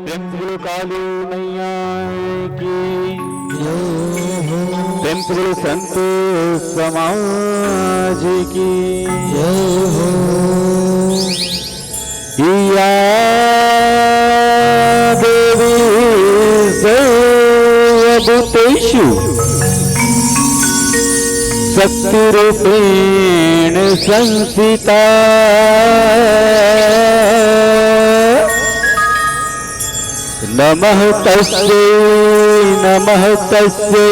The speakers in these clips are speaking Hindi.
प्रेम से बोलो काली मैया की प्रेम से बोलो संत समाज की या देवी सर्वभूतेषु शक्तिरूपेण संस्थिता नमः तस्यै नमः तस्यै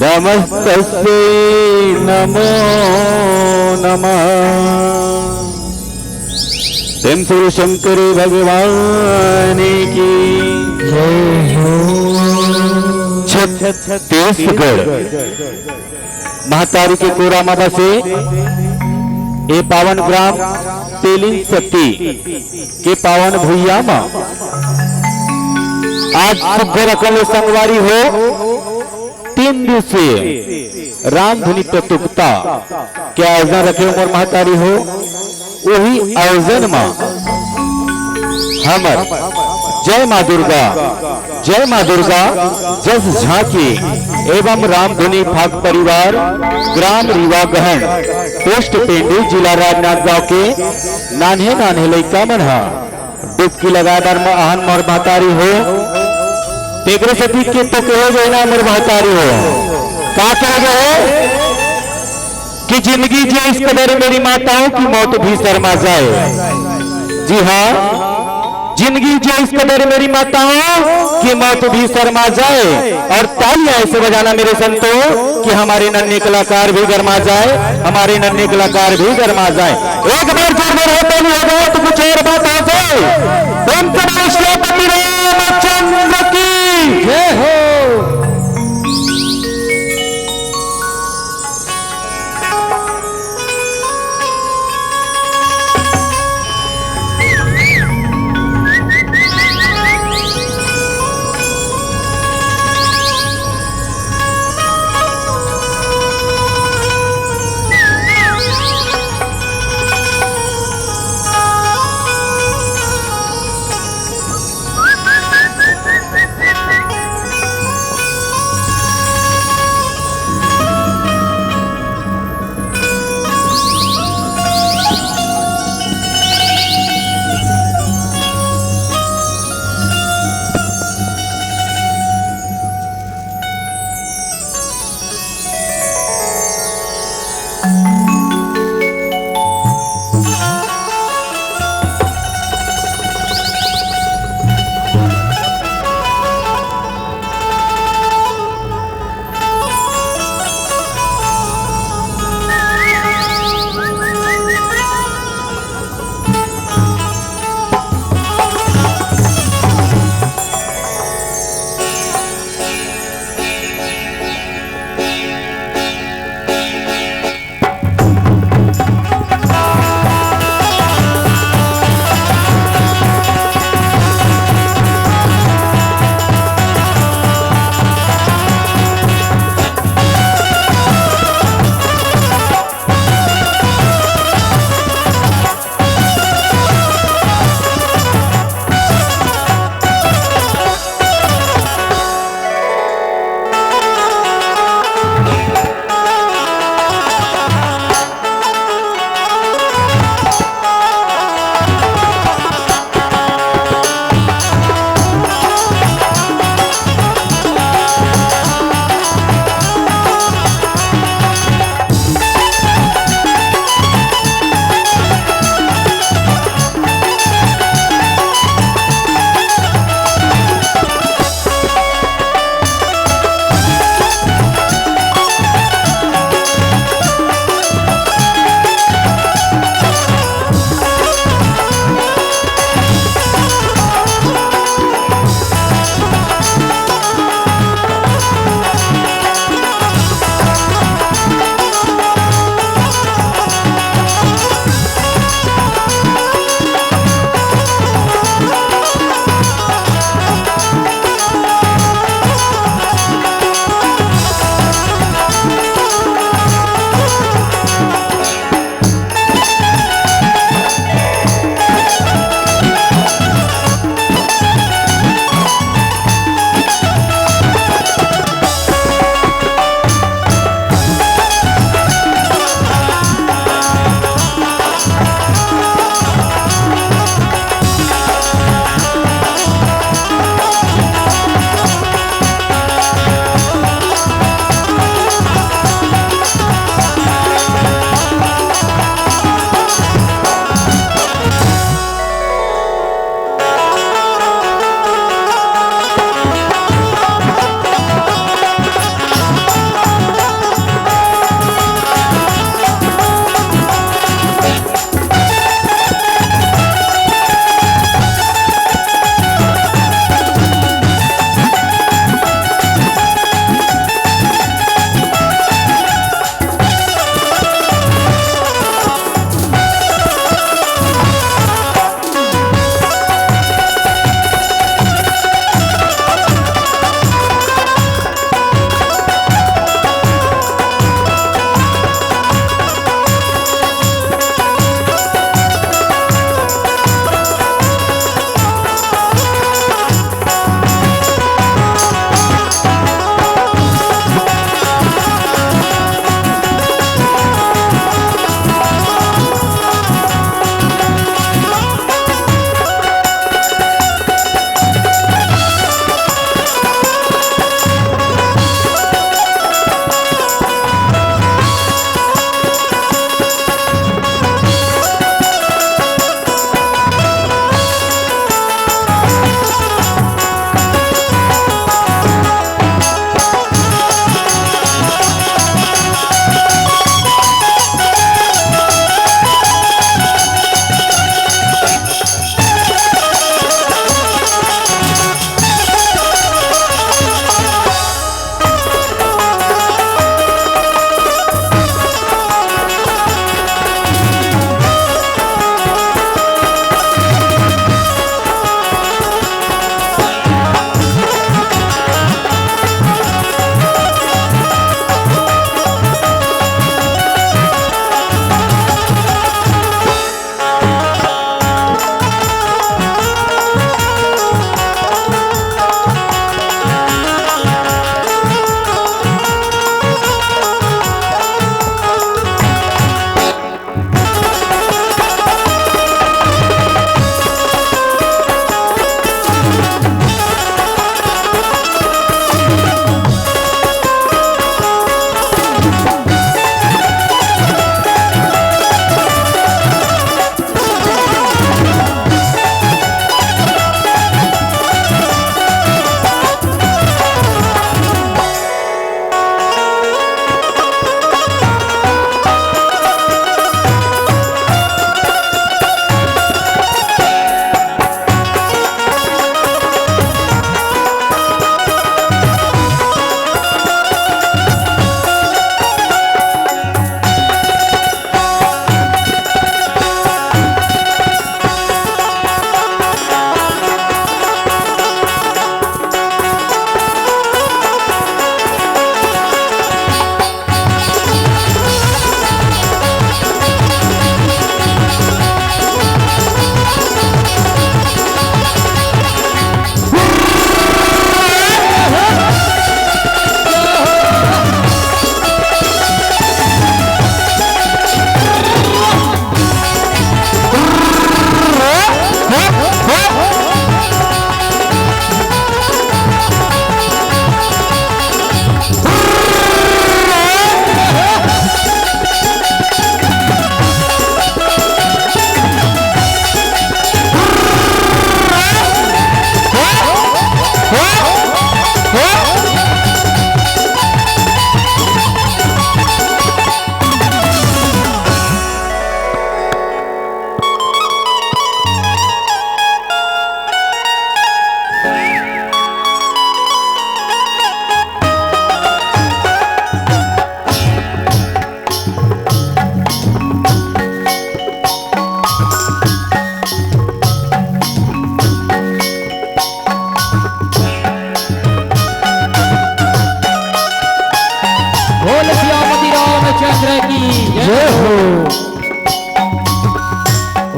नमस्तस्यै नमो नमः। प्रेम से शंकर भगवान की छत्तीसगढ़ महतारी के कोरा मादा से ये पावन ग्राम तेलिन सती के पावन भूया मां आज सुघर अकल संगवारी हो 3 दिवसीय रामधुनी प्रतियोगिता के आयोजन रखे उमर महतारी हो वही आयोजन में हमर जय मां दुर्गा जस झांकी एवं रामधुनी भाग परिवार ग्राम रीवा गहन पोस्ट पेंडू जिला राजनांदगांव के नान्हे नान्हे लइका मन डुबकी लगादार में आहन मोर महतारी हो तेगरे सती के तो कहो गए ना मोर महतारी हो का कह गए कि जिंदगी जो इस कदर मेरी माताओं की मौत भी शर्मा जाए। जी हाँ, जिंदगी जो इस कदर मेरी माताओं की मौत भी शर्मा जाए और तालियां ऐसे बजाना मेरे संतों कि हमारे नन्हे कलाकार भी गरमा जाए, हमारे नन्हे कलाकार भी गरमा जाए। एक बार जोर होता नहीं होगा तो कुछ और बात आ जाए। श्रीपति रामचंद्र की जय हो।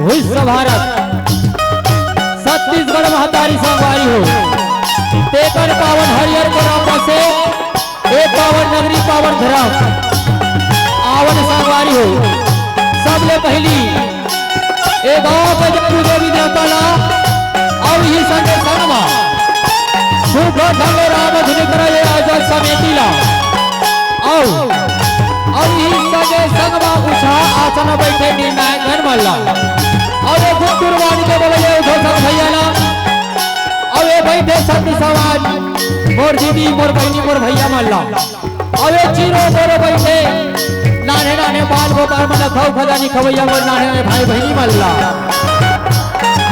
विश्व भारत छत्तीसगढ़ महतारी संगवारी हो तेकर पावन हरियर को राम से एक पावन नगरी पावन धर्म आवन संगवारी हो। सबले पहली ए गांव के जब देवी देवता ला और ही संगे संगमा शुभ ढंग राम धुनि करे आयोजन समिति ला और ही संगे संगमा उछा आसन बैठे निर्णायक गण मल्ला और ये गुरुवाणी के बोले उधर भैया ला और ये बैठे सती समाज मोर दीदी मोर बहनी मोर भैया मल्ला और ये चीरो मोर बैठे नाने नाने बाल गोपाल मन खाऊ खजानी खवैया मोर नाने नाने भाई बहनी मल्ला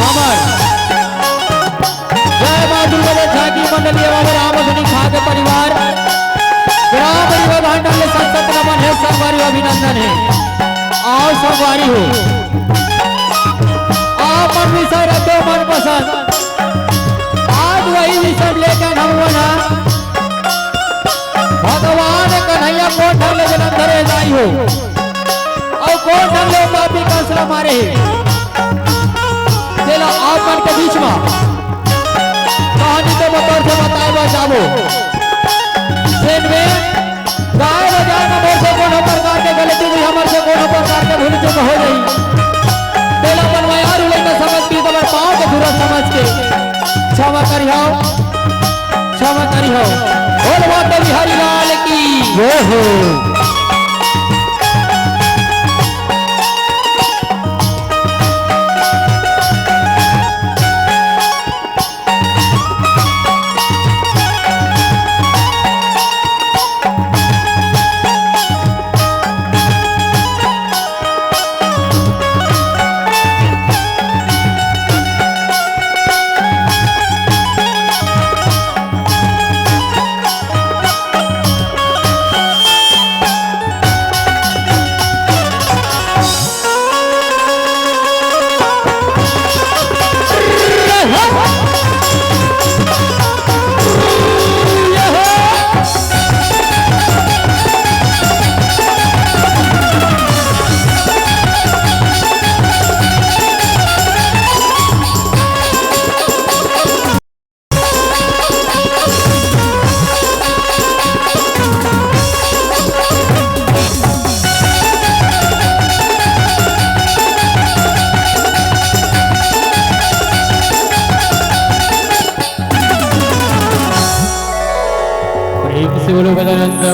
हमर जय मां दुर्गा झांकी मंडली एवं रामधुनी खाके परिवार ग्राम भांडल संसद नमन है संगवारी अभिनंदन है आओ संगवारी हो आप मन विषय रखो मन पसंद आज वही विषय लेकर हम बना भगवान कन्हैया कौन ढंग ले जलंधर जाई हो और कौन ढंग ले पापी कंसला मारे चलो आप मन के बीच में कहानी तो बतौर से बताए जाबो ट्रेन में गाय बजाय में मोर से कोनो प्रकार के गलती हुई हमर से कोनो प्रकार के भूल चूक हो गई तेला बनवाया रू लेके समझ की तो पाँव के बुरा समझ के क्षमा करियो बोल माता बिहारी लाल की जय हो।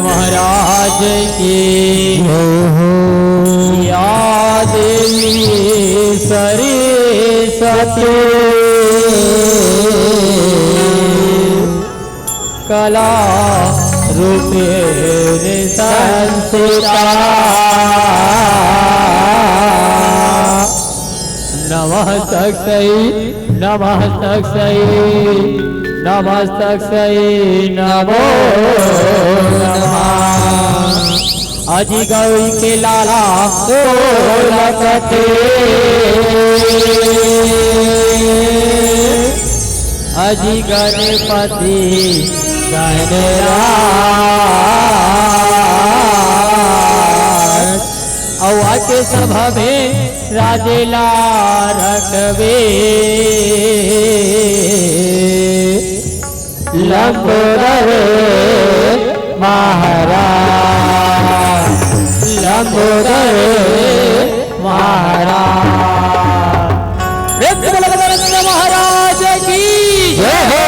महाराज की या देवी सरस्वती कला रूपे संस्थिता नमस्तस्यै नमो नमः। अजी गौरी के लाला लगते अजी गणपति गणराज औआ के सभा में राजेला रखबे लंबोदर महाराज लंबोदर महाराज महाराज की जय हो।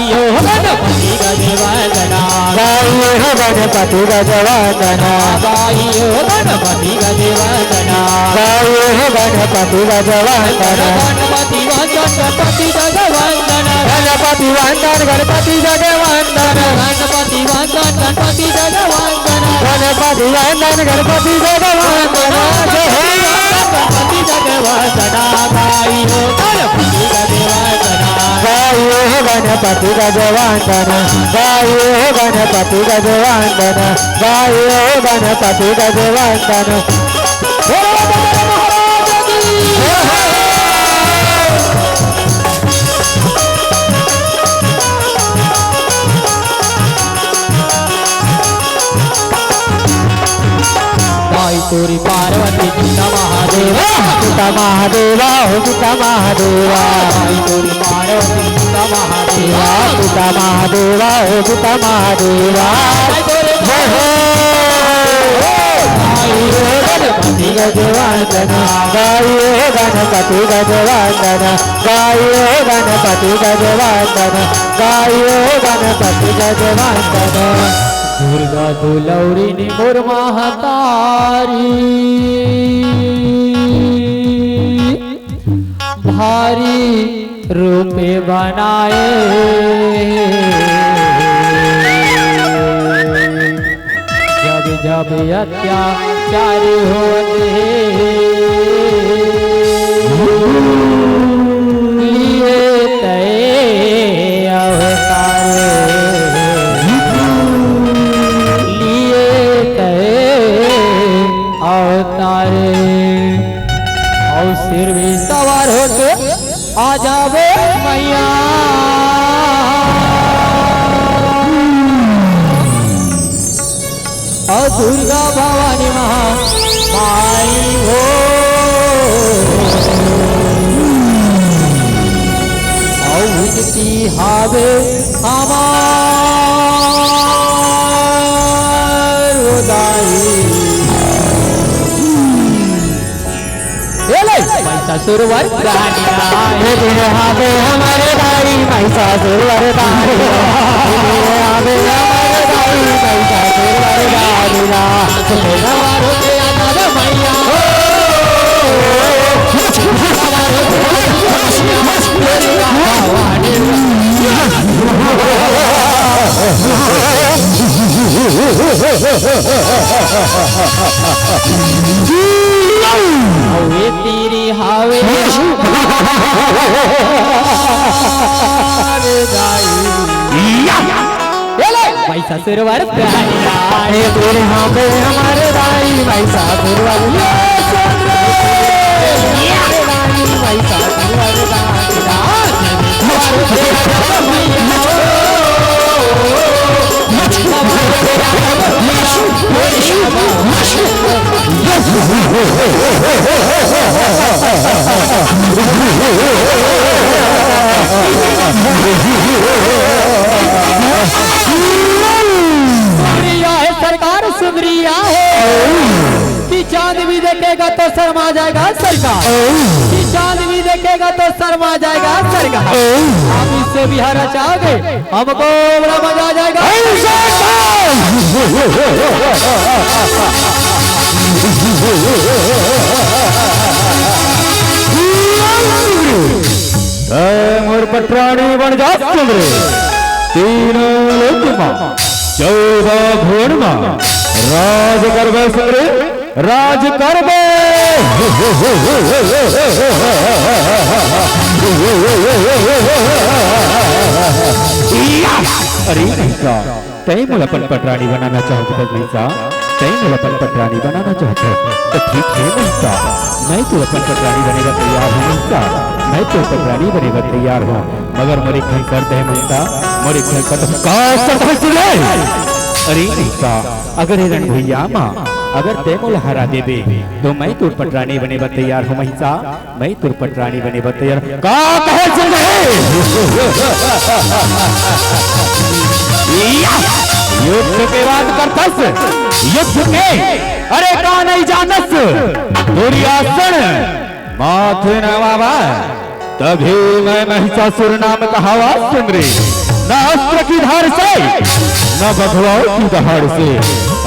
गणपति गजवंदना गाइयो गणपति गजवंदना गाइयो गणपति गजवंदना गणपति वंदन गणपति गजवंदना गणपति वंदन गणपति गजवंदना गणपति वंदन गणपति गजवंदना गणपति वंदन गणपति गजवंदना गणपति गजवंदना गणपति गजवंदन गाये गणपति गजवंदन गाये गणपति गजवंदन। तोरी पार्वती पिता महादेवा पिता महादेवा हो पिता महादेवा तोरी पार्वती पिता महादेवा पिता महादेवा हो पिता महादेवा गणपति गजवंदन गाये गणपति गजवंदन गाये गणपति गजवंदन गाये गणपति गजवंदन। दुर्गा दुलौरी नी मोर महतारी भारी रूपे बनाए जब जब अत्याचारी होते लिए तय अवतारे और सिर भी सवार होके आ जावे मैया और दुर्गा भवानी माई हो और विनती हावे हमार उदाई महिषासुरवर हमारे दाई महिषासुरवर दाई हमारे दाई महिषासुरवर हवे तेरी हावे महिषासुरवर तेरे हमारे हमारे दाई महिषासुरवर सुंदरिया है सरकार सुंदरिया है कि चांद भी देखेगा तो शर्मा जाएगा सरकार कि चांद भी देखेगा तो शर्मा जाएगा सरकार। आप इससे बिहार चाहोगे हमको बड़ा मजा आ जाएगा। मोर पटरानी बन जा सुंदरे तीनों लोक मां 14 भुवन मां राज करबे सुंदरे राज करबे। अरे महिषा तय मोला पटरानी बनाना चाहते हो महिषा तय मोला पटरानी बनाना चाहते हो तो ठीक है महिषा मैं तो अपन पटरानी बनेगा तैयार हूँ महिषा मैं तो पटरानी बनेगा तैयार हूँ मगर मोरे घर करते हैं महिषा मोरे घर कर अरे महिषा अगर हिरण भैया माँ अगर तय मोला हरा देबे तो मैं तो पटरानी बनेगा तैयार हूँ महिषा मैं तो पटरानी बनेगा तैयार का कहे युद्ध के बाद करतस युद्ध के अरे का नहीं जानस दुर्योधन माथे नवावा तभी मैं महिषासुर नाम कहावा सुंदरी न अस्त्र की धार से न बघवाओं की दहाड़ से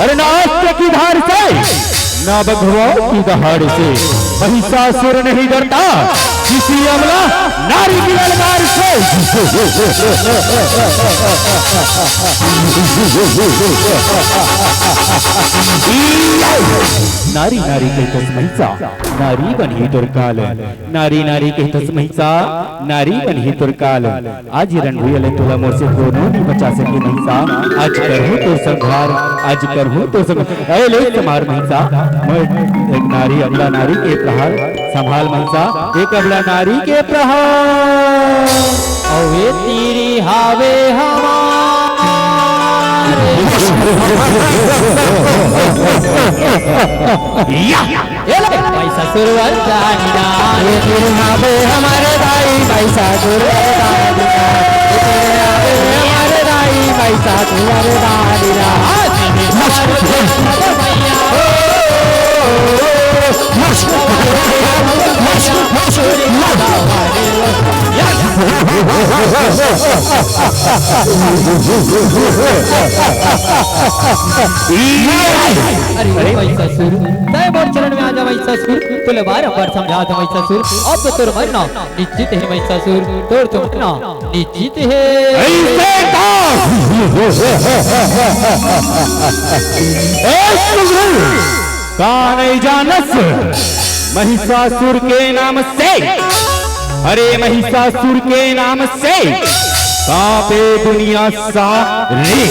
अरे न अस्त्र की धार से न ना बघवाओं की दहाड़ से महिषासुर नहीं डरता किसी अमला नारी की ललकार से। नारी नारी कहतस महिषा नारी बनी दुर्काल, नारी नारी कहतस महिषा नारी बनी दुर्काल। आज रणभूयल तुला मोर से दोनों नहीं बचा सके महिषा, आज करहूं तो संहार, आज करहूं तो संहार। ले समार महिषा, एक नारी अबला नारी के प्रहार संभाल महिषा, एक अबला नारी के प्रहार। अवे तीरी हावे हमारे पैसा सुरवर जानिना, ये तीरी हावे हमारे दाई पैसा सुरवर जानिना, हमारे दाई पैसा सुरवर जानिना। अरे महिषासुर तय मोर चरण में आजा महिषासुर, तुले बार बार समझा दो महिषासुर, अब तो तोर मरना निश्चित है महिषासुर, तोर तो मरना निश्चित है। का नहीं जानस महिषासुर के नाम से, अरे महिषासुर के नाम से कांपे दुनिया सारी,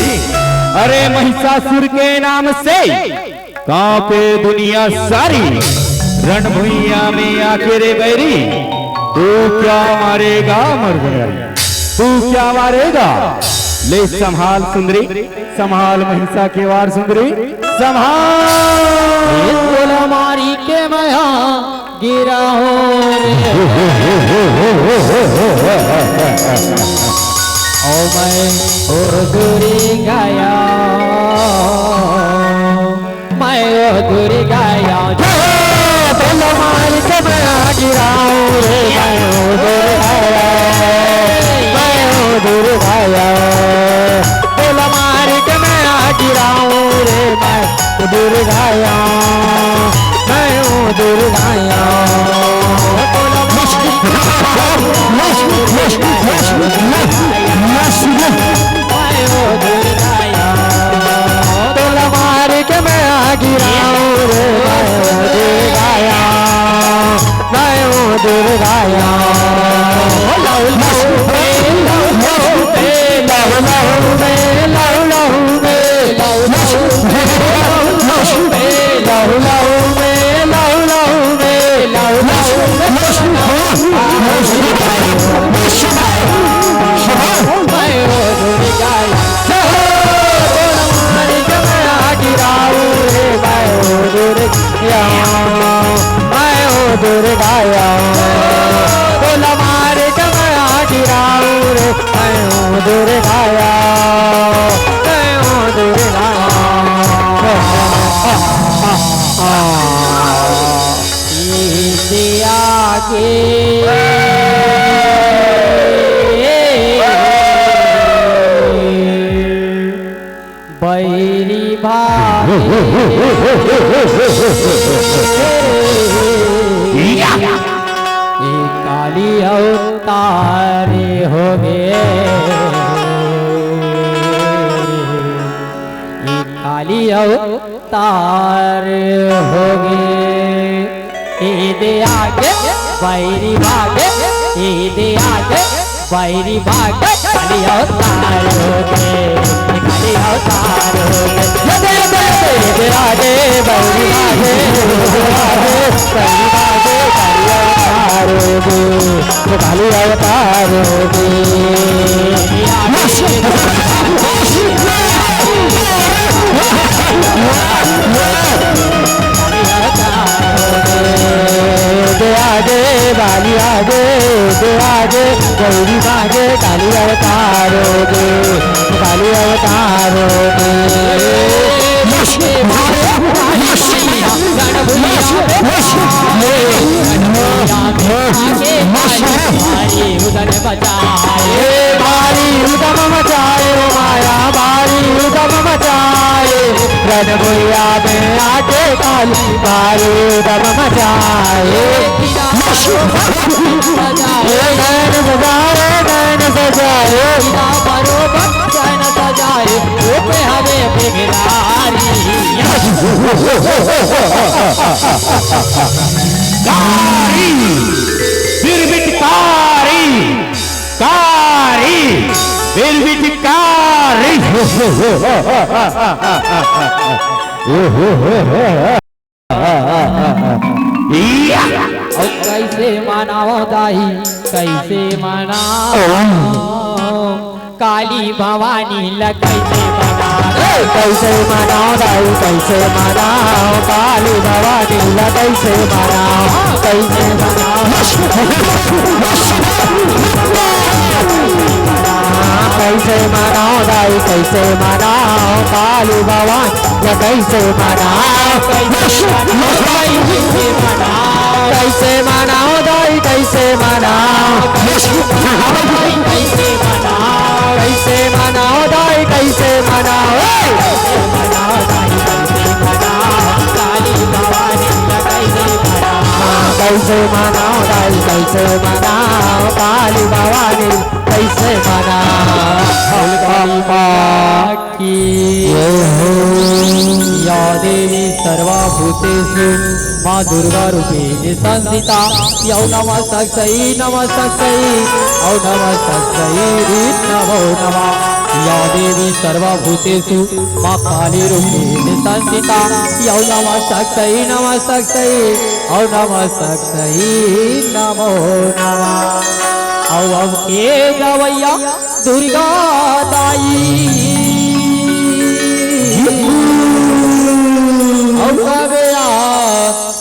अरे महिषासुर के नाम से कांपे दुनिया सारी। रणभूमिया में आके रे बैरी तू क्या मारेगा मरगरी, तू क्या मारेगा। ले संभाल सुंदरी संभाल महिषा के वार सुंदरी संभाल। मारी के मया गिरा हो ओ मैं ओ दूरी गाया, मैं ओ दूरी गाया, मारी के मया गिरा रे, मैं ओ दूरी गाया, मैं ओ दूरी गाया, मारी के मया गिरा रे, मैं ओ दूरी गाया, मैं ओ दूरी गाया। मार के मैं गिराऊं रे, मैं गाया, मैं दूर गाया। लहू लहू में लहू लहू में लहू लहू में लहू लहू में लहू लहू में लहू लहू में लहू लहू में लहू लहू दूर गाया, बोला मारे कमरा गिराऊ रे, मैं दूर गाया, मैं दूर गाया। आगे बैरी भाई काली अवतारे हो गए, काली अवतार हो गए। दे आगे बैरी भागे, दे आगे बैरी भागे, काली अवतार हो गए, काली अवतार हो गए। दे आगे बैरी भागे, बैरी भागे, काली अवतार होगी। आगे बाली आगे आगे गौरी भागे, काली अवतार होगी, काली अवतार होगी। उदन बचाए भारी उदम मचाए, माया भारी उदम मचाए, रण भुइया में आके काली मारे दम मचाए नैन सजाए नैन सजाए बरोबर चैन सजाए रूप हमें बिगड़ारी कारी बिरबिट कारी कारी बिरबिट कारी और कैसे मनाओ दाई कैसे मनाओ काली भवानी कैसे मनाओ कैसे मनाओ दाई कैसे मनाओ काली भवानी कैसे मनाओ कैसे मनाओ कैसे मनाओ दाई कैसे मनाओ काली भवानी कैसे मनाओ कैसे मनाओ दाई कैसे मनाओ कैसे मनाओ दाई कैसे मनाओ काली भवानी कैसे मनाओ दाई कैसे मनाओ काली भवानी कैसे मनाओ की या देवी सर्वभूतेषु माँ दुर्गा रूपेण संस्थिता यौ नमस्तस्यै नमस्तस्यै औ नमस्तस्यै नमो नमः या देवी सर्वभूतेषु माँ काली रूपेण संस्थिता यौ नमस्तस्यै नमस्तस्यै औ नमस्तस्यै नमो नमः औ के गवैया दुर्गा दाई औ गवैया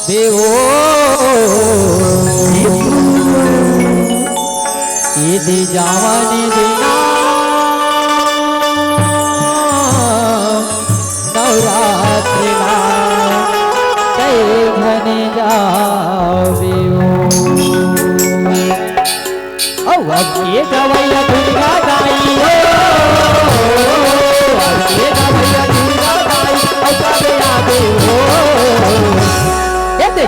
देवो यदि जावन देना नवरात्रि जय घन जावे ओ अब ये गवैया दुर्गा दाई हो अब ये गवैया दुर्गा दाई औ गवैया देवो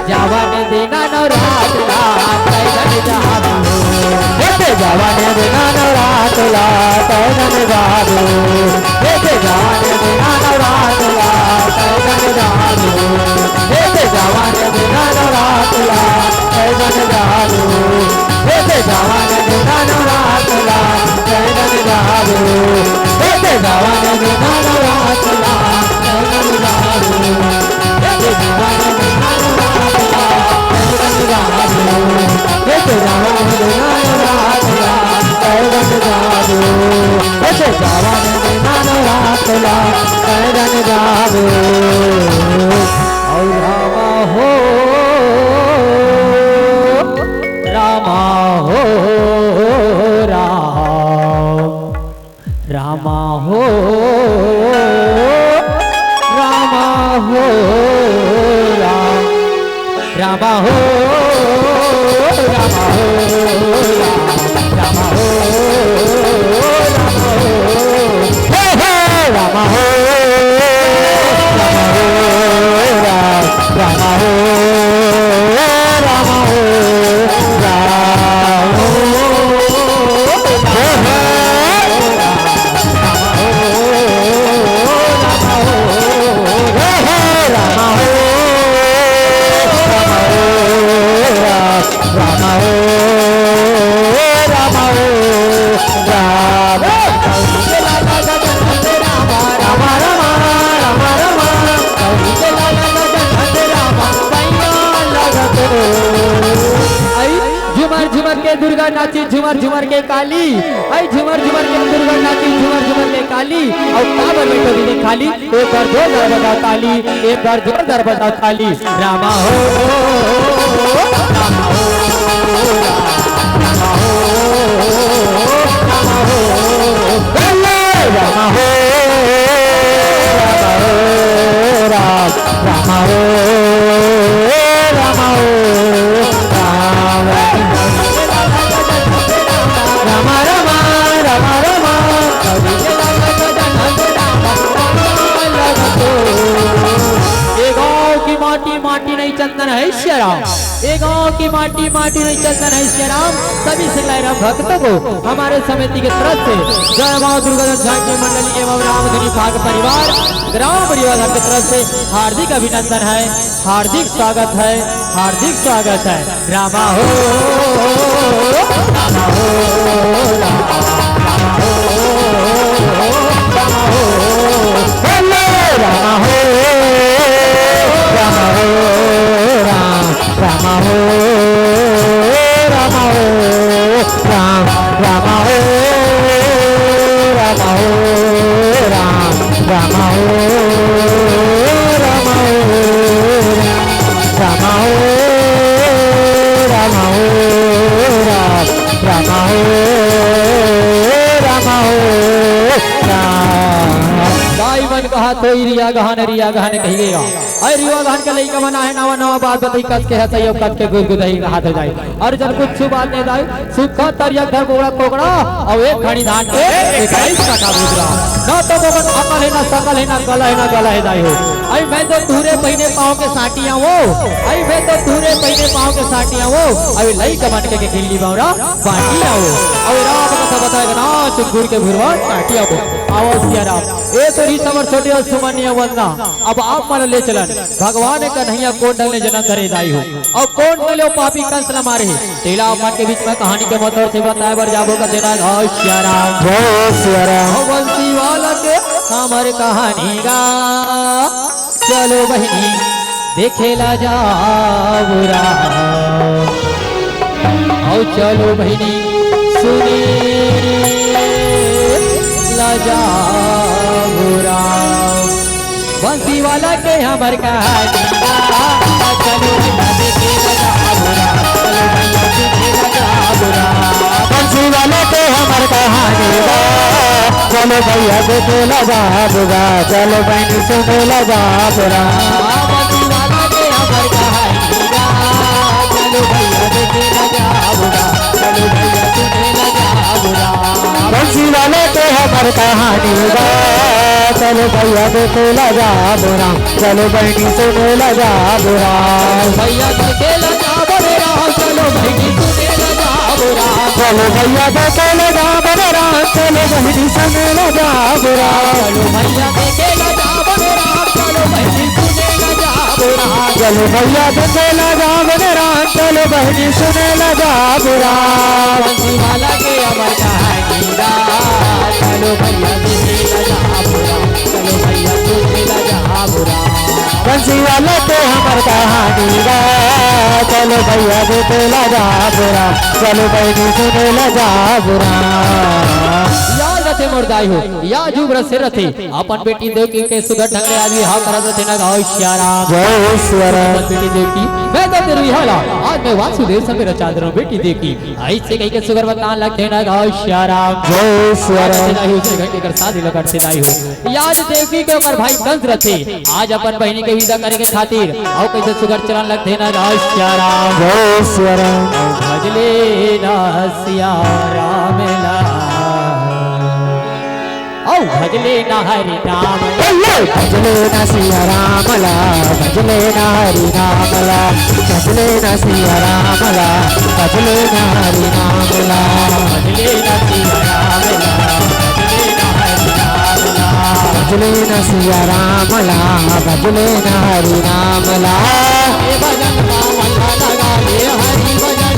जावन देना नवरात्रा कैदन जादू जवान देना नवरात्रा कैदन जादू जवान देना नवरात्रा कैदन जादू जवान देना नवरात्रा कैदन जादू जवान देना नवरात्रा कैदन जादू जवान देना नवरात्रा कैदन जादू जवान देना रामा हो रामा हो रामा हो रामा हो रामा हो रामा हो रामा हो रामा हो झुमर के दुर्गा नाची झुमर झुमर के काली आई झुमर झुमर के दुर्गा नाची झुमर झुमर के काली और काबर बैठो दीदी खाली एक बार दो बार बजा ताली एक बार जोरदार बजा ताली रामा हो रामा हो रामा हो रामा हो रामा हो रामा हो रामा हो रामा रामा रामा रामा चंदन है श्री राम। ये गाँव की माटी माटी में चंदन है श्री राम। सभी राम भक्तों को हमारे समिति की तरफ से जय माँ दुर्गा झांकी मंडली एवं रामधनी भाग परिवार ग्राम परिवार की तरफ से हार्दिक अभिनंदन है, हार्दिक स्वागत है, हार्दिक स्वागत है। रामा हो रामा हो रामा हो रामा हो रामा हो रामा हो रामा हो रामा हो राम रामा हो रामा हो राम रामा हो रामा हो रामा हो रामा हो राम रामा हो रामा हो दाई मन कहा तो रिया गहन कही गया। अरे रिया गहन के लइका मना है नवा नवा बात बताई कस के हसई अब कस के गुदगुदई हाथ हो जाए। और जब कुछ बात नहीं दाई सुखा तरिया घर कोड़ा कोकड़ा और एक खड़ी धान के 21 काटा बुदरा ना तो बोगन अकल है ना सकल है ना गला है ना गला है दाई हो। आई मैं तो धूरे पहिने पाँव के साटियां वो आई मैं तो धूरे पहिने पाँव के साटियां वो अभी लई कमान के खिल्ली बावरा बाटियां वो और राम कथा बताएगा ना चुगुर के भुरवा काटिया वो आओ सिया राम ए तो री समर छोटे और सुमनिया वंदना। अब आप मन ले चलन भगवान कन्हैया कोट डलने जन्म धरे दाई हो और कोट डले पापी कंस न मारे तेला मन के बीच में कहानी के मतलब से बताए बर जाबो का देना जय सिया राम जय सिया राम बंसी वाला के हमारे कहानी गा चलो बहिनी देखेला जाबुरा आओ चलो बहिनी सुनी जाबुरा बंसी वाला के हमार कहानी चलो बंसी वाला के हमार कहानी चलो भैया देखे जाबुरा चलो बहनी सुने जाबुरा बंसी वाला के हमार कहानी चलो भैया देखे जाबुरा चलो भैया सुने जाबुरा बंसी वाले के हमार कहानी चलो भैया देखे जाबुरा चलो बहनी सुने जाबुरा भैया देखे जाबुरा चलो बहनी सुने जाबुरा चलो भैया देखे जाबुरा चलो बहनी सुने जाबुरा चलो भैया देखे जाबुरा चलो बहनी सुने जाबुरा चलो भैया देखे जाबुरा चलो बहनी सुने जाबुरा बंसी वाला के हमार कहानी चलो भैया देखे जाबुरा चलो भैया सुने जाबुरा बंसी वाला के हमार कहानी चलो भैया देखे जाबुरा चलो बहनी सुने जाबुरा याद रथे मुर्दाई हो या जुग रसे रथे अपन बेटी देवकी के सुगर ढंगे आदमी हा करत रथे ना गाओ श्री राम जय श्री राम बेटी देवकी मैं तो तेरी हाला आज मैं वासुदेव से मेरा चादर बेटी देवकी ऐसे कहीं के सुगर बतान लगते ना गाओ श्री राम जय श्री राम नहीं उसे घंटे कर शादी लगत से नहीं हो याद देवकी के ओकर भाई कंस रथे आज अपन बहनी के विदा करे के खातिर आओ कैसे सुगर चलन लगते ना गाओ श्री राम जय श्री राम भजले ना सिया राम ला औ भजले ना हरि नाम भजले ना सिया राम ला भजले ना हरि नाम ला भजले ना सिया राम ला भजले ना हरि नाम ला भजले ना सिया राम ला भजले ना सिया राम ला भजले ना हरि नाम ला हे भजन पावन लगा ले हरि भजन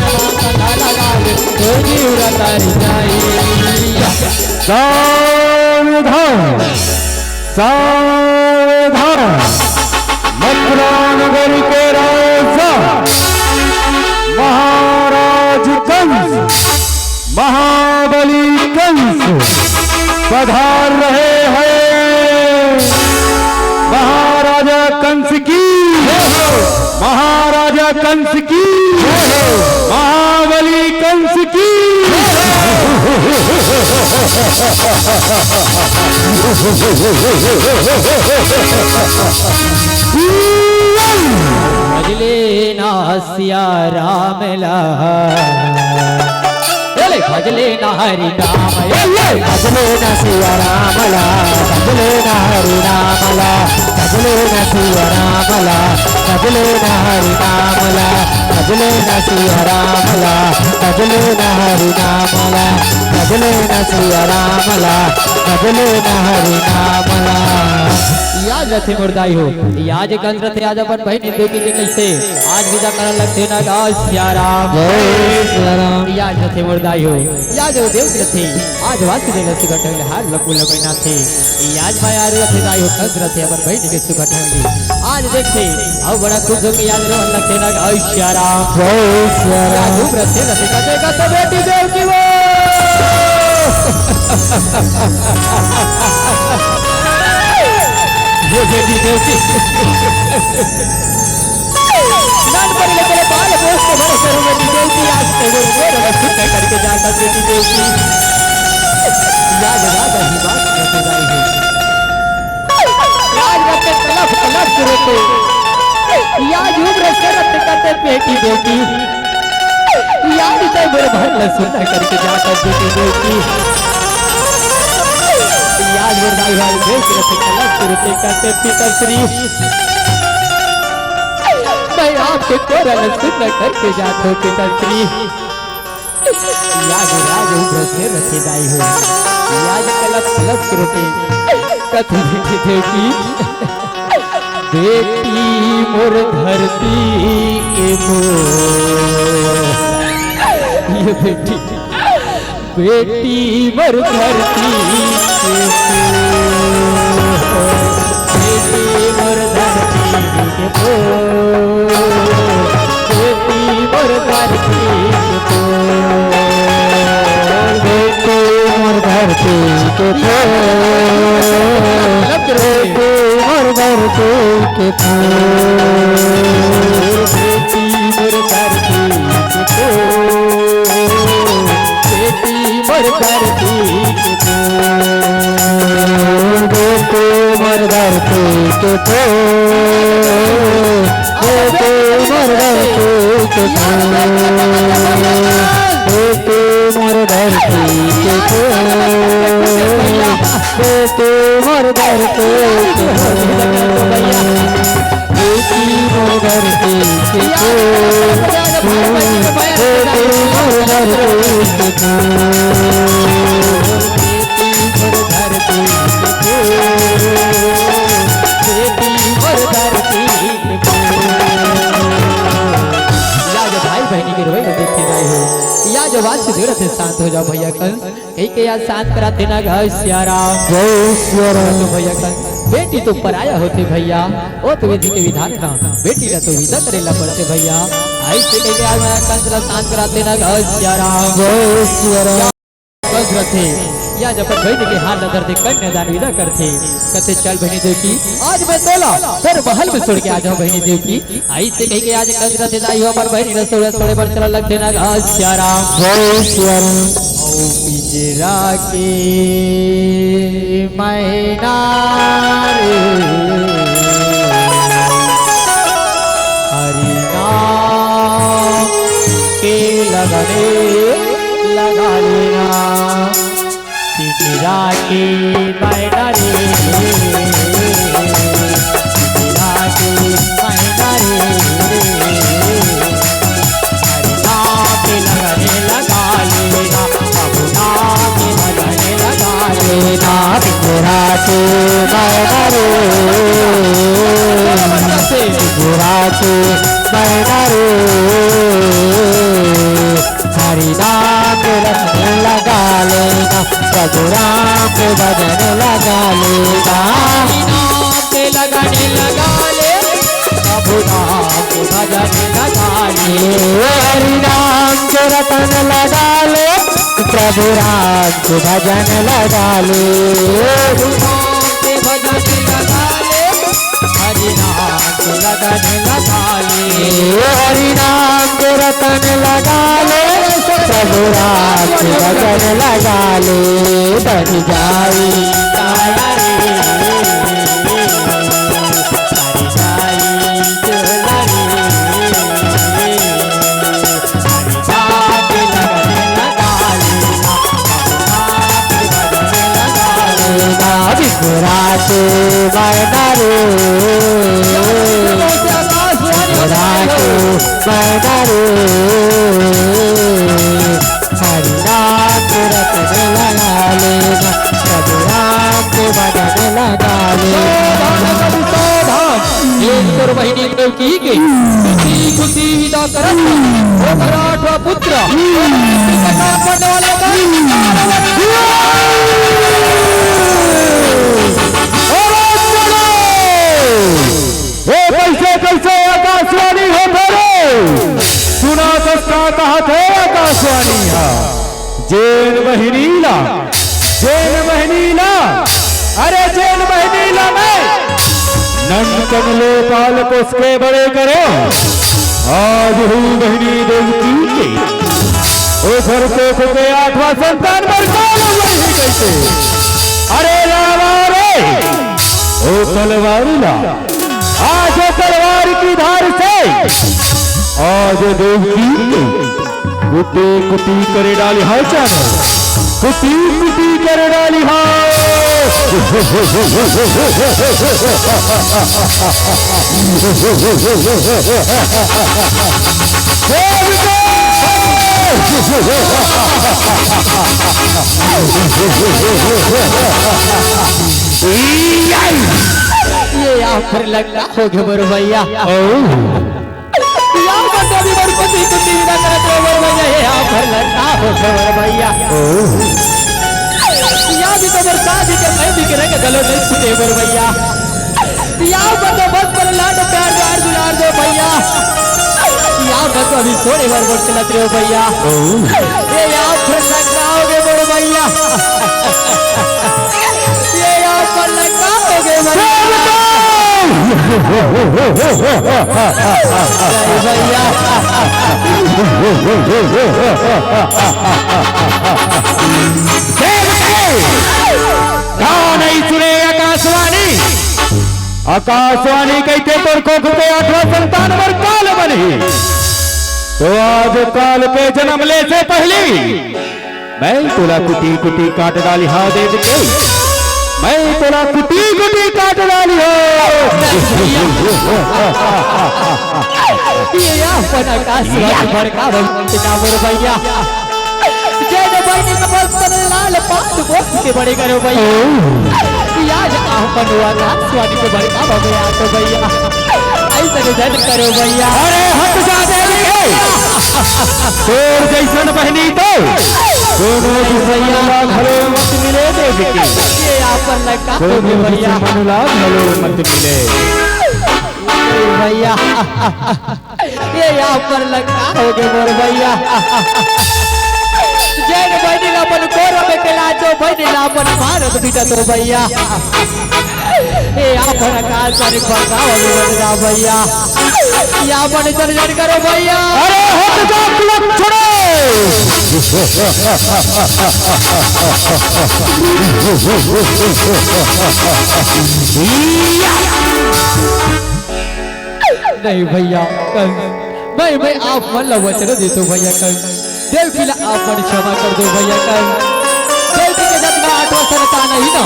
लगा ले तो जीव तर जाई सावधान सावधान मथुरा नगर के राजा महाराज कंस महाबली कंस पधार रहे हैं। महाराजा कंस की महाराजा कंस की महाबली कंस की भजले ना सिया राम ला भजले न हरि नाम भजले न सिया रामला भजले न हरि नामला भजले न सिया रामला भजले न हरि नामला भजले न सिया रामला भजले न हरि नामला भजले न सिया रामला भजले न हरि नामला। याद रथे मुर्दाई हो याद कंस रथे आज अपन भाई निंदे के कैसे आज विदा करन लगते ना गाओ सिया राम जय सिया राम। याद रथे मुर्दाई हो याद हो देव रथे आज वात दे रथे गटल हार लपु लगना थे याद माया रथे दाई हो कंस रथे अपन भाई के सुख ठंडी आज देखते अब बड़ा खुश हो के याद रहन लगते ना गाओ सिया राम जय सिया राम। धूप रथे रथे कटे का तो बेटी देव की वो ये बेटी देव की नान पर लेकर बाल बोस के बड़े करो बेटी देव की आज तेरे मेरे सुख करके जाता बेटी देव की याद रात ही बात करते जाई है याद रखे तलफ तलफ रोते याद उम्र से रत करते बेटी देव की याद ते बड़े भर सुनता करके जाता बेटी देव की याद वर्दाई वाले देश रखे तलफ रोते करते पिताश्री मैं आपके कोरल सुन करके जाता हूँ पिताश्री याद राज उम्र से रखे दाई हो याद तलफ तलफ रोते कथी बेटी देव की बेटी मोर धरती के मोर ये बेटी बेटी मोर धरती के मोर बेटी मोर धरती के मोर बेटी मोर धरती के मोर बेटी मोर धरती के फूल बेटी मोर धरती के फूल बेटी मोर धरती के फूल बेटी मोर धरती के फूल बेटी मोर धरती के फूल बेटी मोर धरती के फूल बेटी मोर धरती के फूल बेटी मोर धरती के फूल बेटी मोर धरती के फूल बेटी मोर धरती के फूल जो बात से दूर से शांत हो जाओ भैया कंस कहीं के याद शांत करा देना घर सिया राम जय सिया राम। तो भैया कंस बेटी तो पराया होते भैया ओ तो विधि के विधान का बेटी का तो विदा करेला पड़ते भैया ऐसे कहीं के आज कंस ला शांत करा देना घर सिया राम जय सिया राम। कंस रथे या जब बहन के हाथ नजर दे कन्यादान विदा करते कहते चल बहनी देव की आज मैं तोला फिर महल में छोड़ के आ जाओ बहनी देव की ऐसे कहीं के आज कंस रथे दाई हो पर बहनी रसोड़े थोड़े पर चला लग देना घर सिया राम जय सिया राम। ओ पिजरा के मैना रे हरि नाम के लगने लगा लेना पिजरा के मैना रे पिजरा के मैना रे हरि नाम के लगने लगा लेना प्रभु नाम के लगने लगा लेना पिंजरा के मैना रे पिंजरा के मैना रे हरि नाम के रखने लगा लेना प्रभु राम के भजन लगा लेना हरि नाम के लगाने लगा ले प्रभु नाम के भजन लगा ले हरि नाम के रतन लगा ले प्रभु राम के भजन लगा ले प्रभु नाम के भजन लगा ले हरि नाम के लगन लगा ले हरि नाम के रतन लगा ले प्रभु राम के भजन लगा ले बन जाई काया रे हरि जाई चला रे हरि नाम के लगन लगा ले राते मैना रे राते मैना रे हरि नाम रटने लगा लेना प्रभु राम के भजन लगा लेना बहिनी देवकी के खुशी खुशी विदा करत वो घराठवा पुत्र पढ़ने वाले कैसे कैसे आकाशवाणी हो फेरे सुना दस्ता कहा थे आकाशवाणी जैन बहनीला अरे जैन बहनीला में नंदन लोपाल को उसके बड़े करो आज हुई बहनी देवकी के ओ घर पे खुदे 8वां संतान बरसाल वही कैसे अरे रामा रे ओ तलवारीला आज तलवार की धार से आज देवकी कुटी कुटी करे डाली हाँ चानो कुटी कुटी करे डाली हाँ ये यहाँ पर लगता हो गया बड़ो भैया यहाँ पर तो अभी बड़ी कुछ विदा करते हो बड़ो भैया ये यहाँ पर लगता हो गया बड़ो भैया यहाँ भी तो बरसात ही कर मैं भी करे के गलो नहीं छूटे बड़ो भैया यहाँ पर तो बस पर लाड प्यार प्यार दुलार दो भैया यहाँ पर तो अभी थोड़े बार बोल चलते हो भैया ये यहाँ पर लगता हो गया बड़ो भैया ये यहाँ पर लगता हो गया भैया नहीं सुने आकाशवाणी आकाशवाणी कहते तो खुदे 8वां संतान वर काल बनी तो आज काल के जन्म ले से पहले मैं तुला कुटी कुटी काट डाली हाँ दे के मैं तुला कुटी कुटी काट डाली हो ये अपन आकाशवाणी भड़का पिता मोर भैया जय बहनी का बस पर लाल पात गोप के बड़े करो भैया आज अपन आकाशवाणी के भड़का भैया तो भैया ऐसा जन करो भैया अरे हट जा देवी तोर जैसन बहनी तो दोनों भैया घरे मत मिले देवी की ये अपन लगा तो भैया मनुला घरे मत मिले भैया ये यहाँ पर लगा हो गए मोर भैया जैन बहनी अपन कोर में केला जो बहनी अपन भारत बीता तो भैया ये अपन आकाशवाणी भड़का भैया यहाँ पर चर्चा करो भैया अरे हट जा तिलक छोड़ो नहीं भैया मैं आप मन वचन दे दो भैया कल देव की आप मन क्षमा कर दो भैया कल देव की के जब 8वां संतान नहीं ना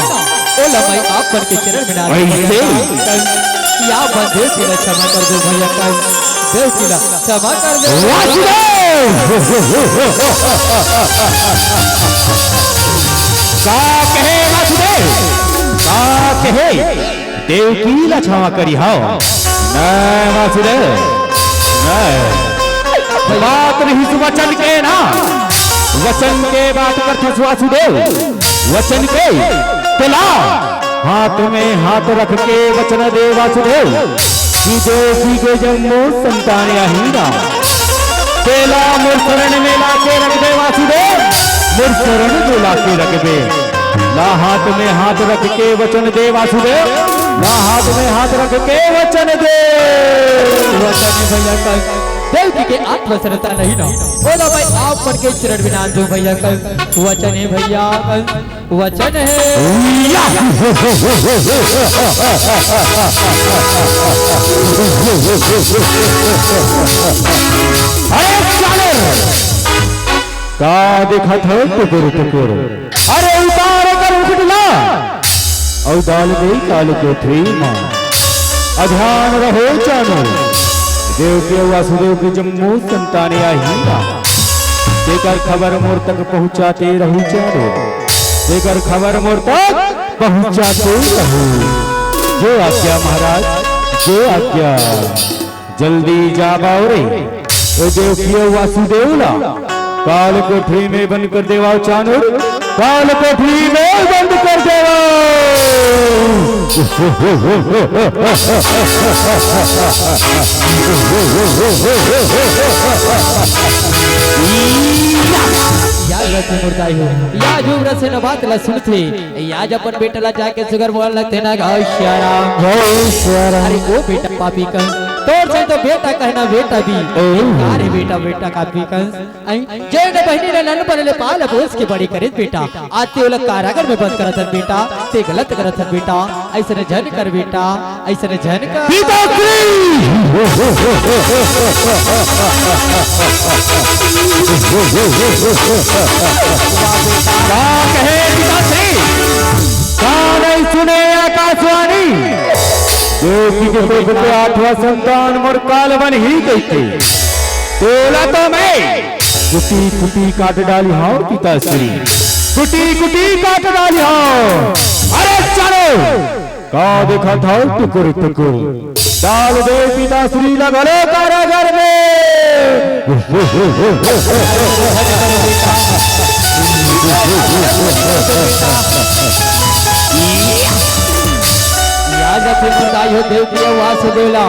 ओला मैं आप मन के चरण में डाल या देव की क्षमा कर दो भैया कल देव की क्षमा कर दो का कहे वासुदेव का कहे देव की क्षमा करी हाओ न वासुदेव न बात नहीं वचन के ना वचन के बात करता वासुदेव वचन के तिला हाथ में हाथ रख के वचन दे वासुदेव कि देवी के जन्मो संतान हीना तेला मुरसरण में लाके रख दे वासुदेव मुरसरण में लाके रख दे ला हाथ में हाथ रख के वचन दे वासुदेव ला हाथ में हाथ रख के वचन दे वचन भैया कल देव जी के 8वां संतान नहीं ना बोला भाई आप पर के चरण में डाल दो भैया कल वचन है भैया कल वचन है अरे चाले का दिखा था टुकुर टुकुर अरे उतार कर उठला और दाल गई काल कोठरी माँ। अध्यान रहो चानो देव के वासुदेव की जम्मू संताने आई देकर खबर मोर तक पहुंचाते रहू चानो देकर खबर मोर तक पहुंचाते रहू। जो आज्ञा महाराज जो आज्ञा जल्दी जा बावरे ओ देव कियो वासुदेवला काल कोठरी में बंद कर देवा चानो काल कोठरी में बंद कर देवा। या जुबरा से न बात ला सुनते आज अपन बेटा ला जाके सुगर बोल लगते ना गाओ श्याराम अरे ओ बेटा पापी कंस तोर से तो बेटा कहना बेटा भी अरे बेटा बेटा का भी कंस जय ने बहनी ने नन पर ले पाल बोस के बड़ी करे बेटा आते वो लोग कारागर में बंद करत है बेटा ते गलत करत है बेटा ऐसे न जन कर बेटा ऐसे न जन कर कहे पिताश्री नहीं सुने आकाशवाणी जो कि आठवां संतान मोर काल बन ही गई थी तोला तो मैं कुटी कुटी काट डाली हाँ पिताश्री कुटी कुटी काट डाली हाँ। अरे चलो का देखा था टुकुर टुकुर डाल दे पिताश्री लगलो कारागार में। देव की वासुदेवला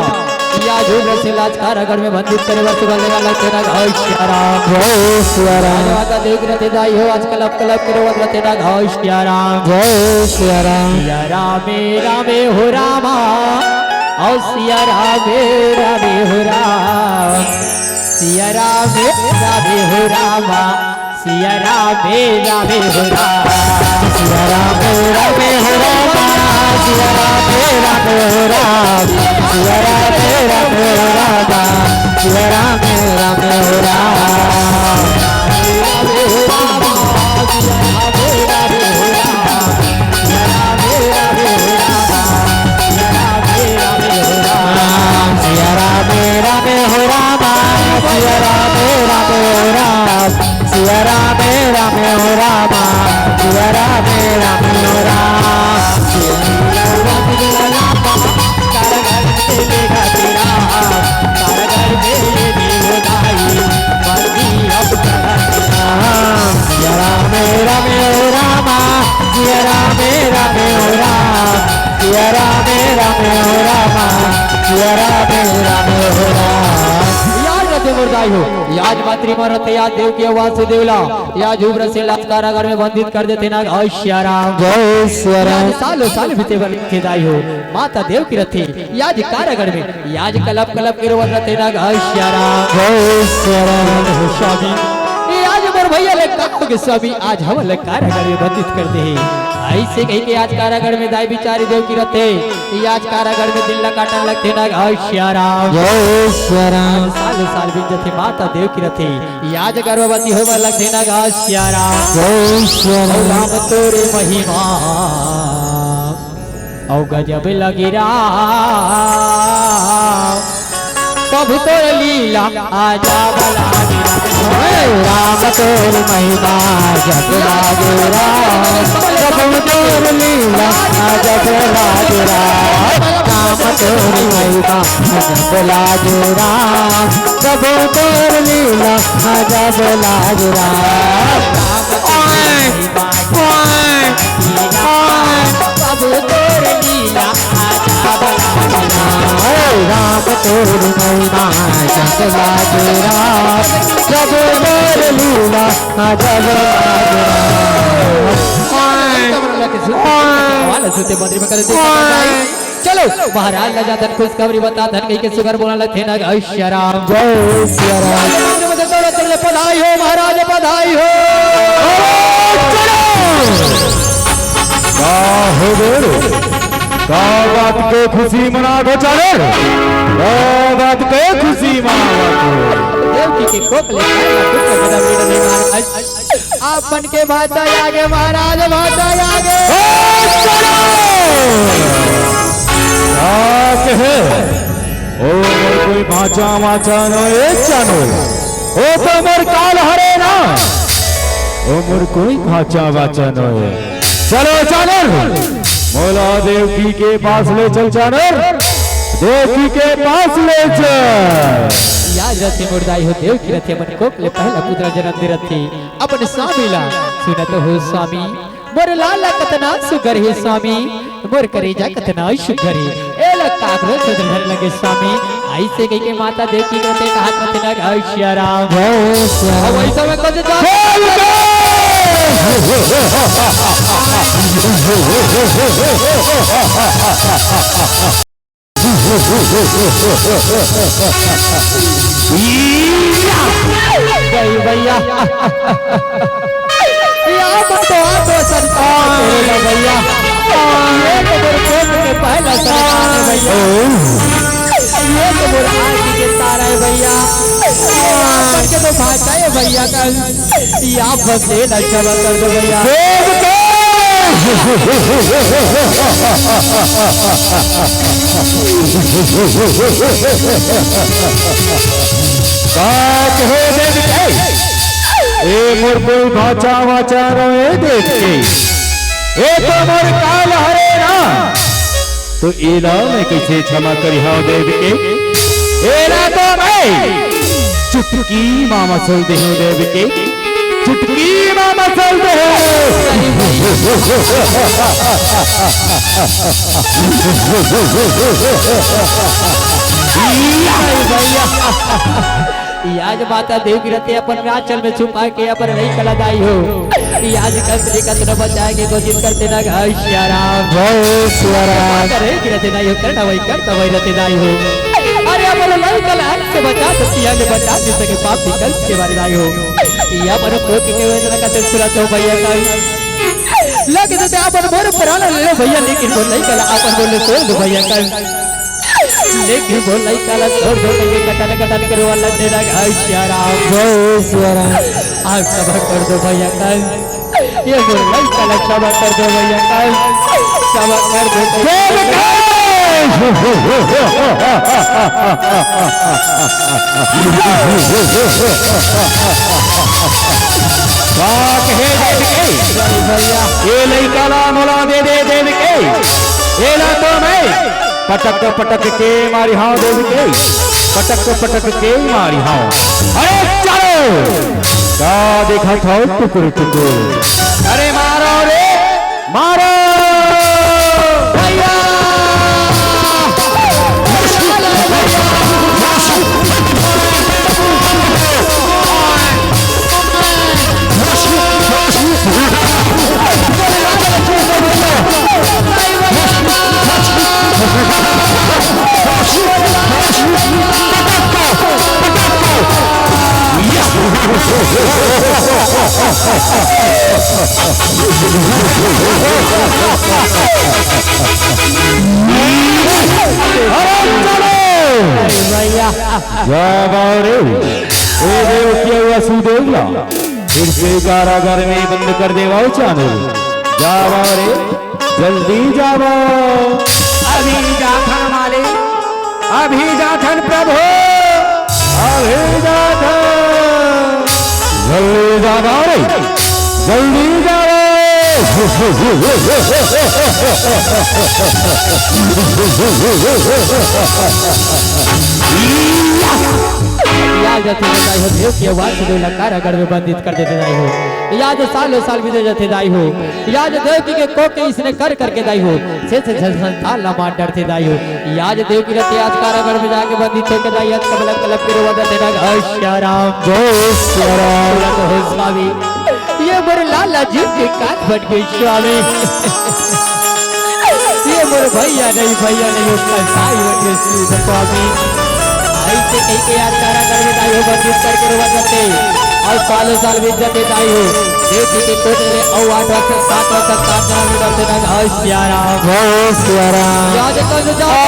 या जुबरा से लाज कारागार में बंदित करे वर्ष वाले वाला तेरा घाव श्याराम माता देव की रते दाई हो आज कलब कलब करे वर्ष तेरा घाव श्याराम सिया रामे रामे हो रामा और सिया रामे रामे हो राम सिया रामे रामे हो रामा सिया रामे रामे हो राम सिया रामे रामे हो रामा सिया रामे रामे हो राम सिया रामे रामे हो रामा सिया रामे रामे हो राम रामे हो रामा सिया रामे रामे हो राम सिया रामे रामे हो रामा सिया रामे रामे हो राम सिया रामे रामे हो राम सिया रामे रामे हो राम सिया रामे रामे हो राम कारागार से लेगा तेरा कारागार में देवदाई बंदी अब सिया रामे रामे हो राम सिया रामे रामे हो राम सिया रामे रामे हो राम सिया रामे रामे हो राम। हो याद मातृ मरत याद देव के वासुदेवला या जुबरा से लाज कारागार में बंदित कर देते ना जय श्याराम सालों साल बीते थे दाई हो माता देव की रथी याद कारागार में याद कलब कलब के रोवन रथे ना जय श्याराम स्वामी आज मोर भैया ले कहो के स्वामी आज हम ले कारागार में बंदित करते हैं ऐसे कही के आज कारागार में दाई बिचारी देव की रथे आज कारागार में दिल काटन लगते ना जय श्याराम साल साल बीत जाते माता देव की रथे आज गर्भवती होवे लगते ना जय श्याराम राम तोरे महिमा औ गजब लगिरा प्रभु तोर लीला आजा बला राम तोर महिमा जग लागेरा प्रभु तोर लीला आजा बला राम तोर महिमा जग लागेरा प्रभु तोर लीला आजा बला प्रभु तोर लीला आजा बला राम तोर महिमा जग लागेरा प्रभु तोर लीला आजा चलो महाराज लजा धन खुशखबरी बता धन कही के सुगर बोला लगते ना जय श्याराम पधाई हो महाराज पधाई हो बात को खुशी मना दो चले बात को खुशी मना देवकी के कोप ले आप बन के भाषा आगे महाराज भाषा आगे ओ मोर कोई भाचा वाचा नो एक चानो ओ तो मोर काल हरे ना ओ मोर कोई भाचा वाचा नो चलो चानर मौला देवकी के पास ले चल चानर देवकी के पास ले चल याद रथे मुर्दाई हो देव की रथे मन कोकले पहला पुत्र जन्म दे रथे अपन स्वामी ला सुनत हो स्वामी मोर लाला कतना सुगर है स्वामी मोर करेजा कतना सुगर है एला कागरो सुधर लगे स्वामी ऐसे कह के माता देवकी कहते कहा कतना ऐश्वर्या राम अब ऐसा में कद जा भैया संतान भैया ये तो कोट के पहला संतान है भैया ये तो आदि के तारा है भैया आपन के तो भाषा है भैया का या बसे न चला कर दो भैया मोर कोई भाचा वाचा रोए देख के ए तो मोर काल हरे ना तो एला मैं कैसे क्षमा करी हाउ देव के एला तो मैं चुटकी मामा चल दे हो देव के चुटकी मामा चल दे आज माता देव की रते अपन आंचल में छुपा के अपन नहीं कला दाई हो आज कसरे कतना बचाए के कोशिश करते ना श्री राम जय श्री राम करे की रते नहीं हो करना वही करता वही रते दाई हो अरे अपन नहीं कला से बचा सकती है बचा दे सके पाप निकल के बारे दाई हो या पर को के वेदना का सुरत हो भैया का लगे तो अपन मोर प्राण ले भैया लेकिन वो नहीं कला अपन बोले छोड़ दो भैया का लेकिन बोल नहीं काला छोड़ दो ये कटन कटन करो वाला तेरा श्री राम जय श्री राम आप क्षमा कर दो भैया कल ये बोल नहीं काला क्षमा कर दो भैया कल क्षमा कर दो भैया ये नहीं काला मोला दे दे देव के ये ना तो मैं पटक पटक के मारी हाँ देव के पटक के मारी हाँ अरे चलो क्या देखा था टुकुर टुकुर अरे मारो रे मारो भैया फिर से कारागार में बंद कर देवा चानो जाओ रे जल्दी जाओ अभी जाथन मालिक अभी जाथन प्रभु अभी जाथन जल्दी जाओ रे जल्दी जाओ याद देव की आवाज से कारागार में बंदित कर देते दाई हो याद सालों साल बीते जाते दाई हो याद देव की के कोके इसने कर करके दाई हो से संतान ला मार डरते दाई हो याद देव की रते आज कारागार में जाके बंदित होकर दाई आज कबल कलब के रोवा देना श्री राम जय श्री राम हो स्वामी ये मोर लाला जी के काट फट गई स्वामी ये मोर भैया नहीं उसका साई बट गई स्वामी ऐसे कहीं के यार कारागार में दाई हो बंदित करके रोवा जाते और सालों साल बीत जाते दाई हो देव के कोट में और 8 वक्त 7 वक्त 7 जन्म में करते ना श्री राम याद कर जाओ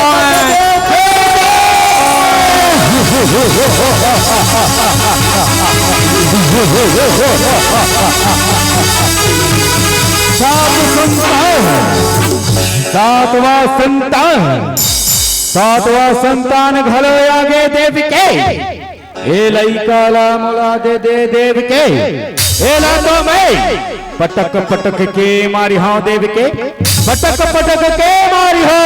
सातवां संतान घलो आगे देव के ए लइका ला मोला दे देव के ए ला तो मैं पटक पटक के मारी हाँ देव के पटक पटक के मारी हो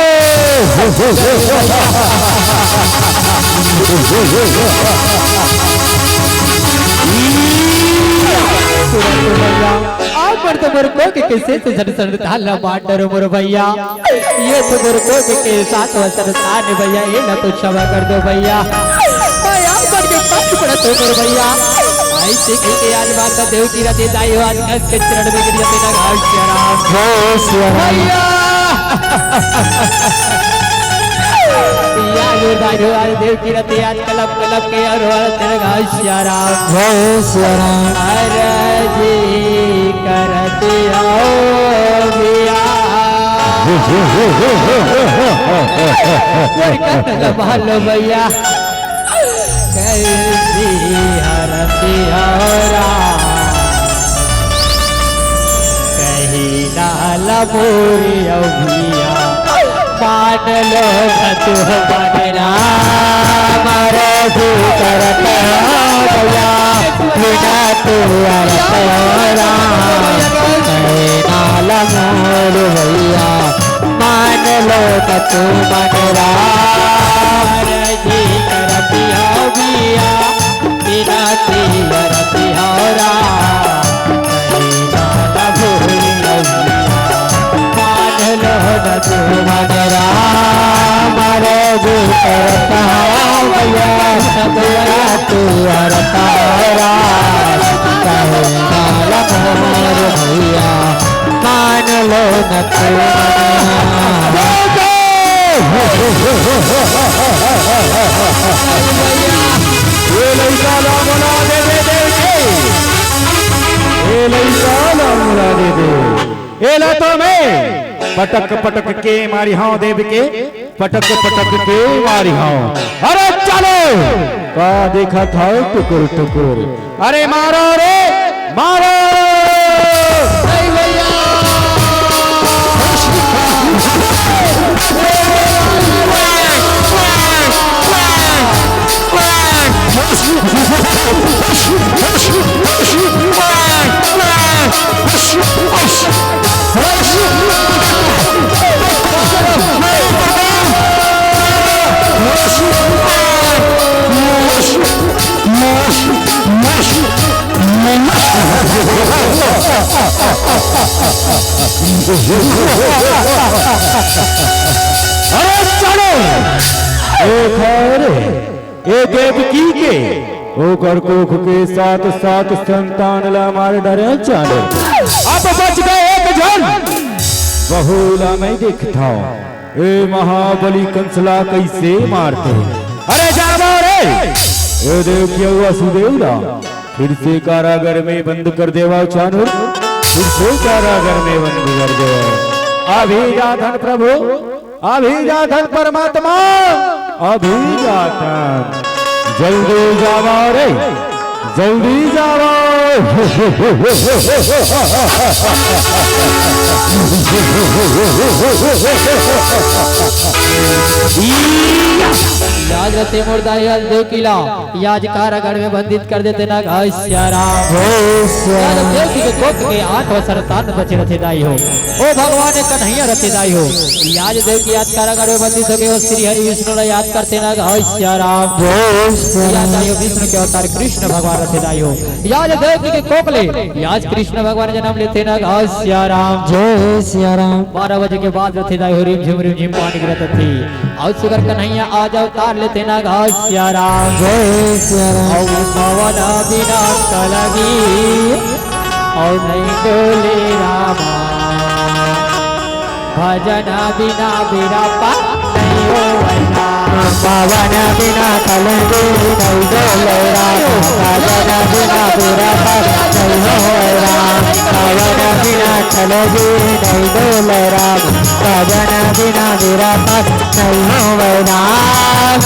पर तो मेरे को कैसे तो सर ताला बाटर मोर भैया ये तो मेरे को के साथ वसर तान भैया ये ना तो क्षमा कर दो भैया मैं आप पर के पास पड़ा तो मोर भैया ऐसे के आज बात देव की रात दाई आज के चरण में गिर जाते ना घास भैया या जो दाई आज देव की रात आज कलब कलब के और तेरे घास राम जय श्री राम अरे जी करते आओ भालो भैया कैसी हरती औरा कहीं नाला बोरी भैया मान लो तू बनना मारे जी करते भैया बिना तू अरतेरा नाला मोर भैया मान लो तू मनरा जी करती हो भैया बिना रती होरा नाला बोरी मान लो तू मनरा मारे जी करता भैया बिना तू अरतेरा नाला मोर भैया मान लो न तू मनरा ये लइका ला मोला दे देव के ये लइका ला मोला दे ए ला तो मैं पटक पटक के मारी हाँ देव के पटक पटक के मारी हाँ अरे चलो का देखा था टुकुर टुकुर अरे मारो रे मारो अरे चलो ए देवकी के ओकर कोख के साथ साथ संतान ला मार डरे चलो अब बच गए एक जन बहुला मैं देखता ए महाबली कंसला कैसे मारते अरे जाओ रे ए देव क्या हुआ सुदेवरा फिर से कारागर में बंद कर देवा चानूर फिर से कारागर में बंद कर दे अभिजातन प्रभु अभिजातन परमात्मा अभिजातन जल्दी जावा रे जल्दी जावा याद रखते मुर्दाई देव किला याज कारागार में बंदित कर देते ना राम याद देव की कोख के 8 संतान बचे रथे दाई हो ओ भगवान कन्हैया रथे दाई हो याद देव की याद कारागार में बंदित हो गए वो श्री हरि विष्णु याद करते ना राम याद आयो विष्णु के अवतार कृष्ण भगवान रथे दाई हो याद देव की कोख ले याद कृष्ण भगवान जन्म लेते ना राम जय सिया राम 12 बजे के बाद रथे दाई हो रिम झिम पानी गिरत थी और सुगर कन्हैया आ जाओ तार लेते ना राम जय सिया राम पवन बिना कलगी और नहीं डोले रामा भजन बिना बिरापा नहीं हो पवन बिना कलगी नहीं डोले राम भजन बिना बिरापा नहीं हो राम पवन बिना चलेगी नहीं डोले राम भजन बिना मेरा पास नहीं हो राम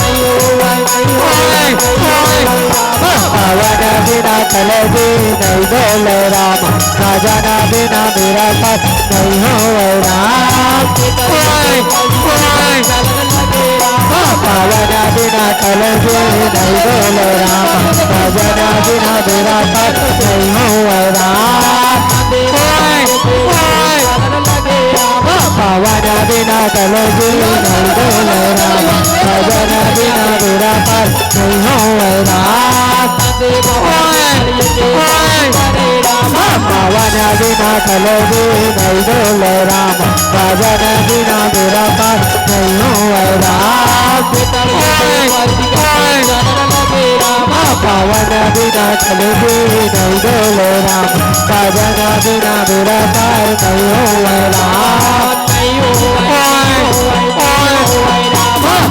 भवन बिना चलेगी नहीं डोले राम भजन बिना मेरा पास नहीं हो राम भवन बिना चलेगी नहीं डोले राम भजन बिना मेरा पास नहीं हो राम भवन बिना चलेगी नहीं डोले राम भजन बिना मेरा पास नहीं हो राम भवन बिना चलेगी नहीं डोले राम भजन बिना मेरा पास नहीं हो राम भवन बिना चलेगी नहीं डोले राम भजन बिना मेरा पास नहीं हो राम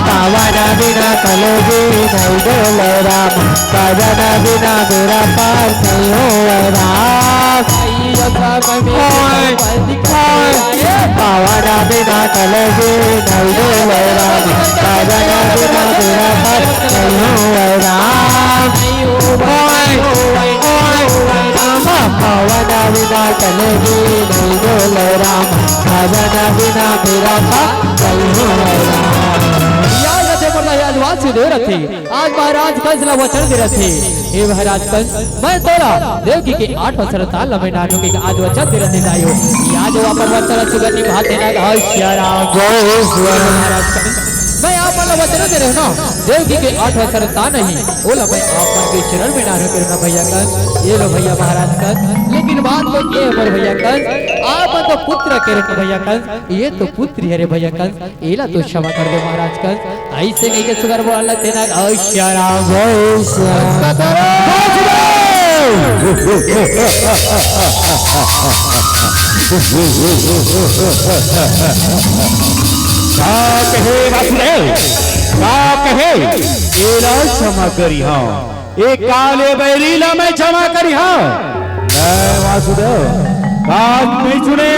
भवन बिना चलेगी नहीं डोले राम भजन बिना मेरा पास नहीं हो राम भवन बिना चलेगी नहीं डोले राम भजन बिना मेरा पास नहीं हो राम भवन बिना चलेगी नहीं डोले राम भजन बिना मेरा पास नहीं हो राम आज वासुदेव रथे आज महाराज कंस ला वचन दे रथे हे महाराज कंस मैं तोरा देवकी के 8 वर्ष ताल में नानू के आज वचन दे रथे जायो आज वापर वचन सुगन निभाते ना श्री राम जय श्री महाराज कंस मैं आप वाला वचन दे रहा हूं देवकी के 8 वर्ष ताल नहीं बोला मैं आप के चरण में नानू करना भैया कंस ये लो भैया महाराज कंस लेकिन बात तो ये है भैया कंस आप तो पुत्र के रख भैया कंस ये तो पुत्री है रे भैया कंस एला तो क्षमा कर दे महाराज कंस ऐसे नहीं के सुगर बोल तेना श्री राम जय श्री कहे वासुदेव कहे एला क्षमा करी हाँ एक काले बैरीला मैं क्षमा करी हाँ वासुदेव कान नहीं सुने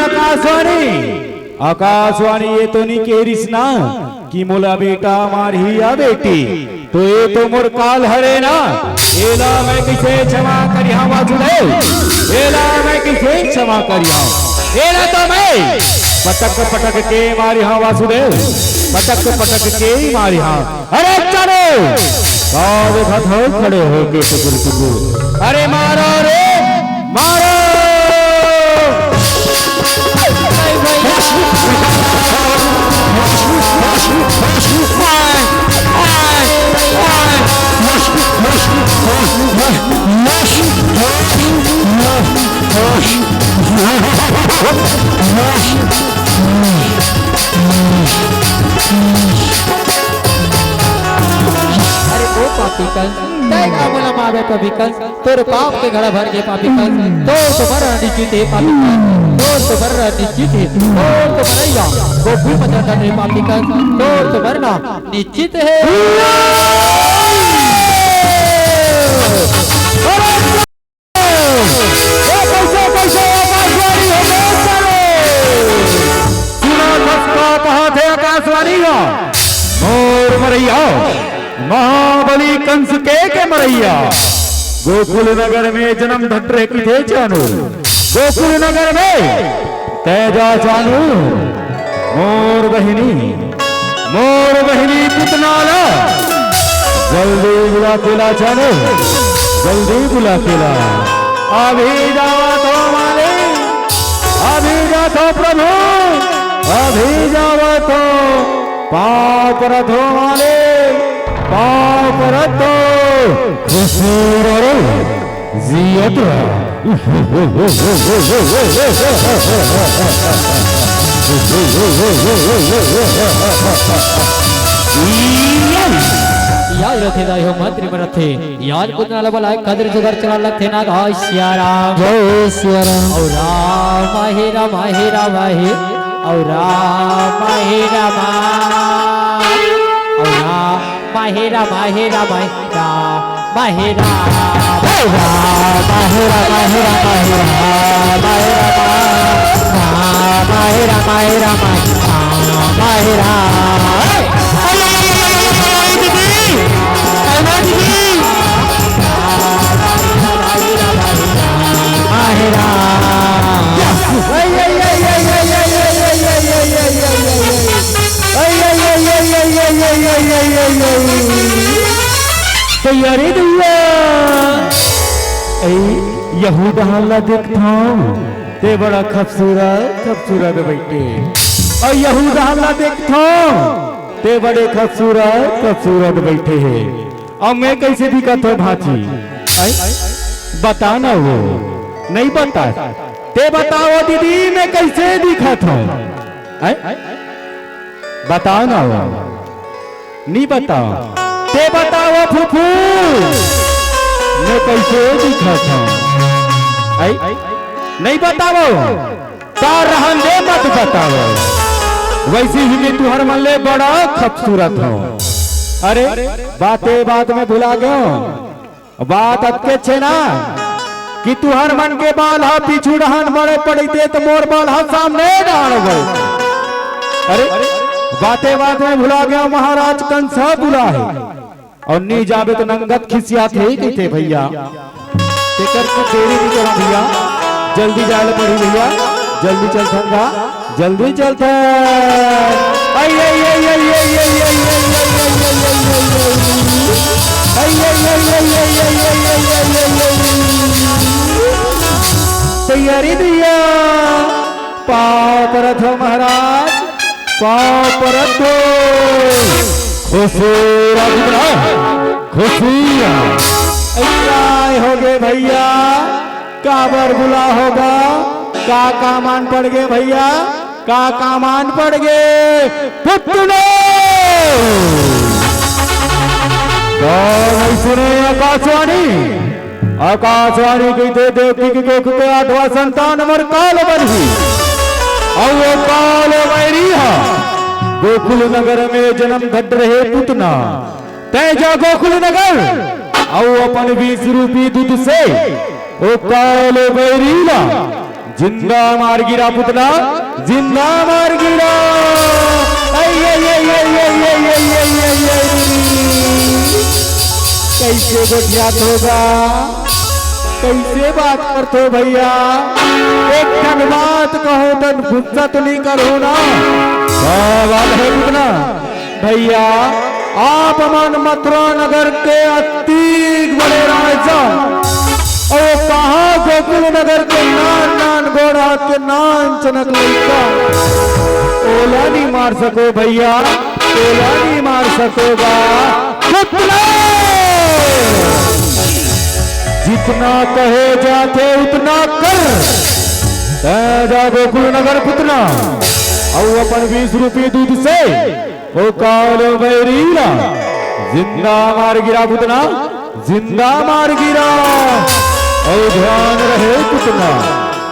आकाशवाणी ये तो नहीं केरिस ना कि मोला बेटा मारी या बेटी तो ये तो मोर काल हरे ना एला मैं किसे क्षमा करी हाँ वासुदेव एला मैं किसे क्षमा करी हाँ एला तो मैं पटक पटक के मारी हाँ वासुदेव पटक पटक के ही मारी हाँ अरे चलो खड़े हो के टुकुर अरे मारो रे मारो अरे ओ पापी कंस तेरा बोला मावे पापी कंस तोर पाप के घड़ा भर के पापी कंस तो तुम्हारा निश्चित है पापी कंस तो तुम्हारा निश्चित है तो तुम्हारा वो भूल मत करने पापी कंस तो तुम्हारा निश्चित है मोर मरैया महाबली कंस के मरैया गोकुल नगर में जन्म धट्रे की थे जानू गोकुल नगर में तेजा जानू मोर बहिनी पुतनाला जल्दी बुला केला जानू जल्दी बुला केला अभी जावा तो माले अभी जा तो प्रभु अभी जावा तो पाप रथो माले पाप रथो खुशूर जियत याद रथे दाई हो मंत्री में रथे याद पुतना लबला कदर जुगर चला लथे ना गाय श्री राम जय श्री राम और राम हे राम हे राम हे और राम हे राम और राम हे राम हे राम राम हे राम राम तैयारी दैया यहूदा हल्ला देखता ते बड़ा खूबसूरत खूबसूरत बैठे और यहूदा हल्ला देखता ते बड़े खूबसूरत खूबसूरत बैठे हैं और मैं कैसे दिखत हो भाची बता ना वो नहीं बता ते बताओ दीदी मैं कैसे दिखत हूँ बताओ ना वो नहीं बताओ ते बताओ फूफू मैं कैसे दिखत हूँ नहीं बताओ तार रहन दे मत बताओ वैसे ही मैं तुहर मन ले बड़ा खूबसूरत हो अरे बात में भुला गयो बात अतके छे ना कि तुहर मन के बाल हा पीछू रहन बड़े पड़ते तो मोर बाल हा सामने डाल अरे बात में भुला गया महाराज कंसा बुला है और नी जावे तो नंगत खिसिया थे ही थे भैया तेकर को देरी नहीं करो भैया जल्दी जाए पड़ी भैया जल्दी चलता जल्दी चलता तैयारी दिया पाव परत हो महाराज पाव परत हो खुशियाँ हो गए भैया काबर बुला होगा का मान पड़ गए भैया का मान पड़ गए पुतलो सुने आकाशवाणी की दे देवकी की कोख के 8वां संतान अमर काल बरही और वो काल बैरी गोकुल नगर में जन्म घट रहे पुतना तेजा गोकुल नगर और अपन 20 रूपी दूध से ओ काल बैरीला जिंदा मार गिरा पुतना जिंदा मार गिरा कैसे गोठियात होगा कैसे बात करते हो भैया एक ठन बात कहो तन गुस्सा तो नहीं करो ना बात है पुतना भैया आप मन मथुरा नगर के अति बड़े राजा और कहा गोकुल नगर के नान गोड़ा के नान चनक लड़का ओला नहीं मार सको भैया ओला नहीं मार सकोगा जितना कहे जाते उतना कर जा गोकुल नगर पुतना और अपन 20 रूपी दूध से वो काल बैरीला जिंदा मार गिरा पुतना जिंदा मार गिरा और ध्यान रहे पुतना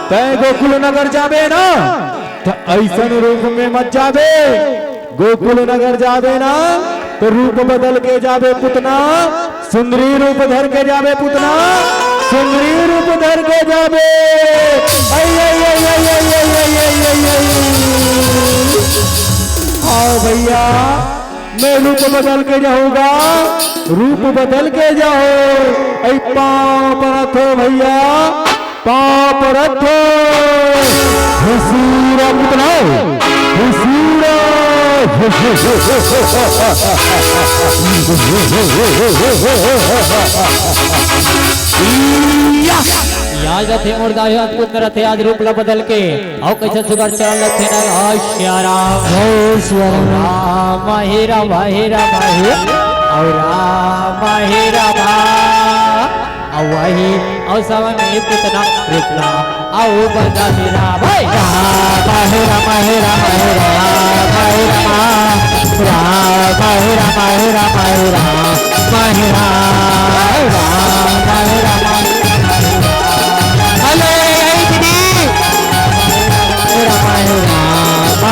तय गोकुल नगर जावे ना तो ऐसन रूप में मत जावे गोकुल नगर जावे ना तो रूप बदल के जावे पुतना सुंदरी रूप धर के जावे पुतना सुंदरी रूप धर के जावे आओ भैया मैं रूप बदल के जाऊंगा रूप बदल के जाओ पाँव परत हो भैया पाँव परत हो हुसूरा पुतना हुसूरा याद रथे और दाहियात पुत रथे आज रूप ला बदल के आओ कैसे सुगर चरण लथे ना श्री राम राम हे राम हे राम हे और राम हे राम औ वही औ सवन में पुतना रूपला आओ बंदा मेरा भाई राम हे राम हे राम हे राम हे राम राम हे राम हे राम हे राम हे राम अले दीदी राम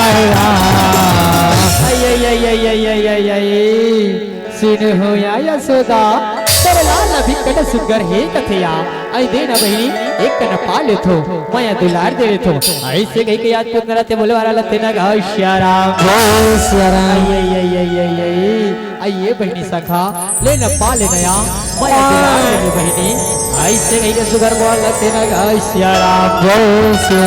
हे राम सुन हो या यशोदा तब लाल भी कट सुगर हे कथया आई देना बहिनी एक कन पा लेथो मैं दुलार दे लेथो ऐसे कही के याद पुत रहते बोले वाला लते ना गाओ श्याराम जय सिया राम आइए बहनी सखा ले न पा ले नया मैं दुलार दे ले बहनी ऐसे कही के सुगर बोल लते ना गाओ श्याराम जय सिया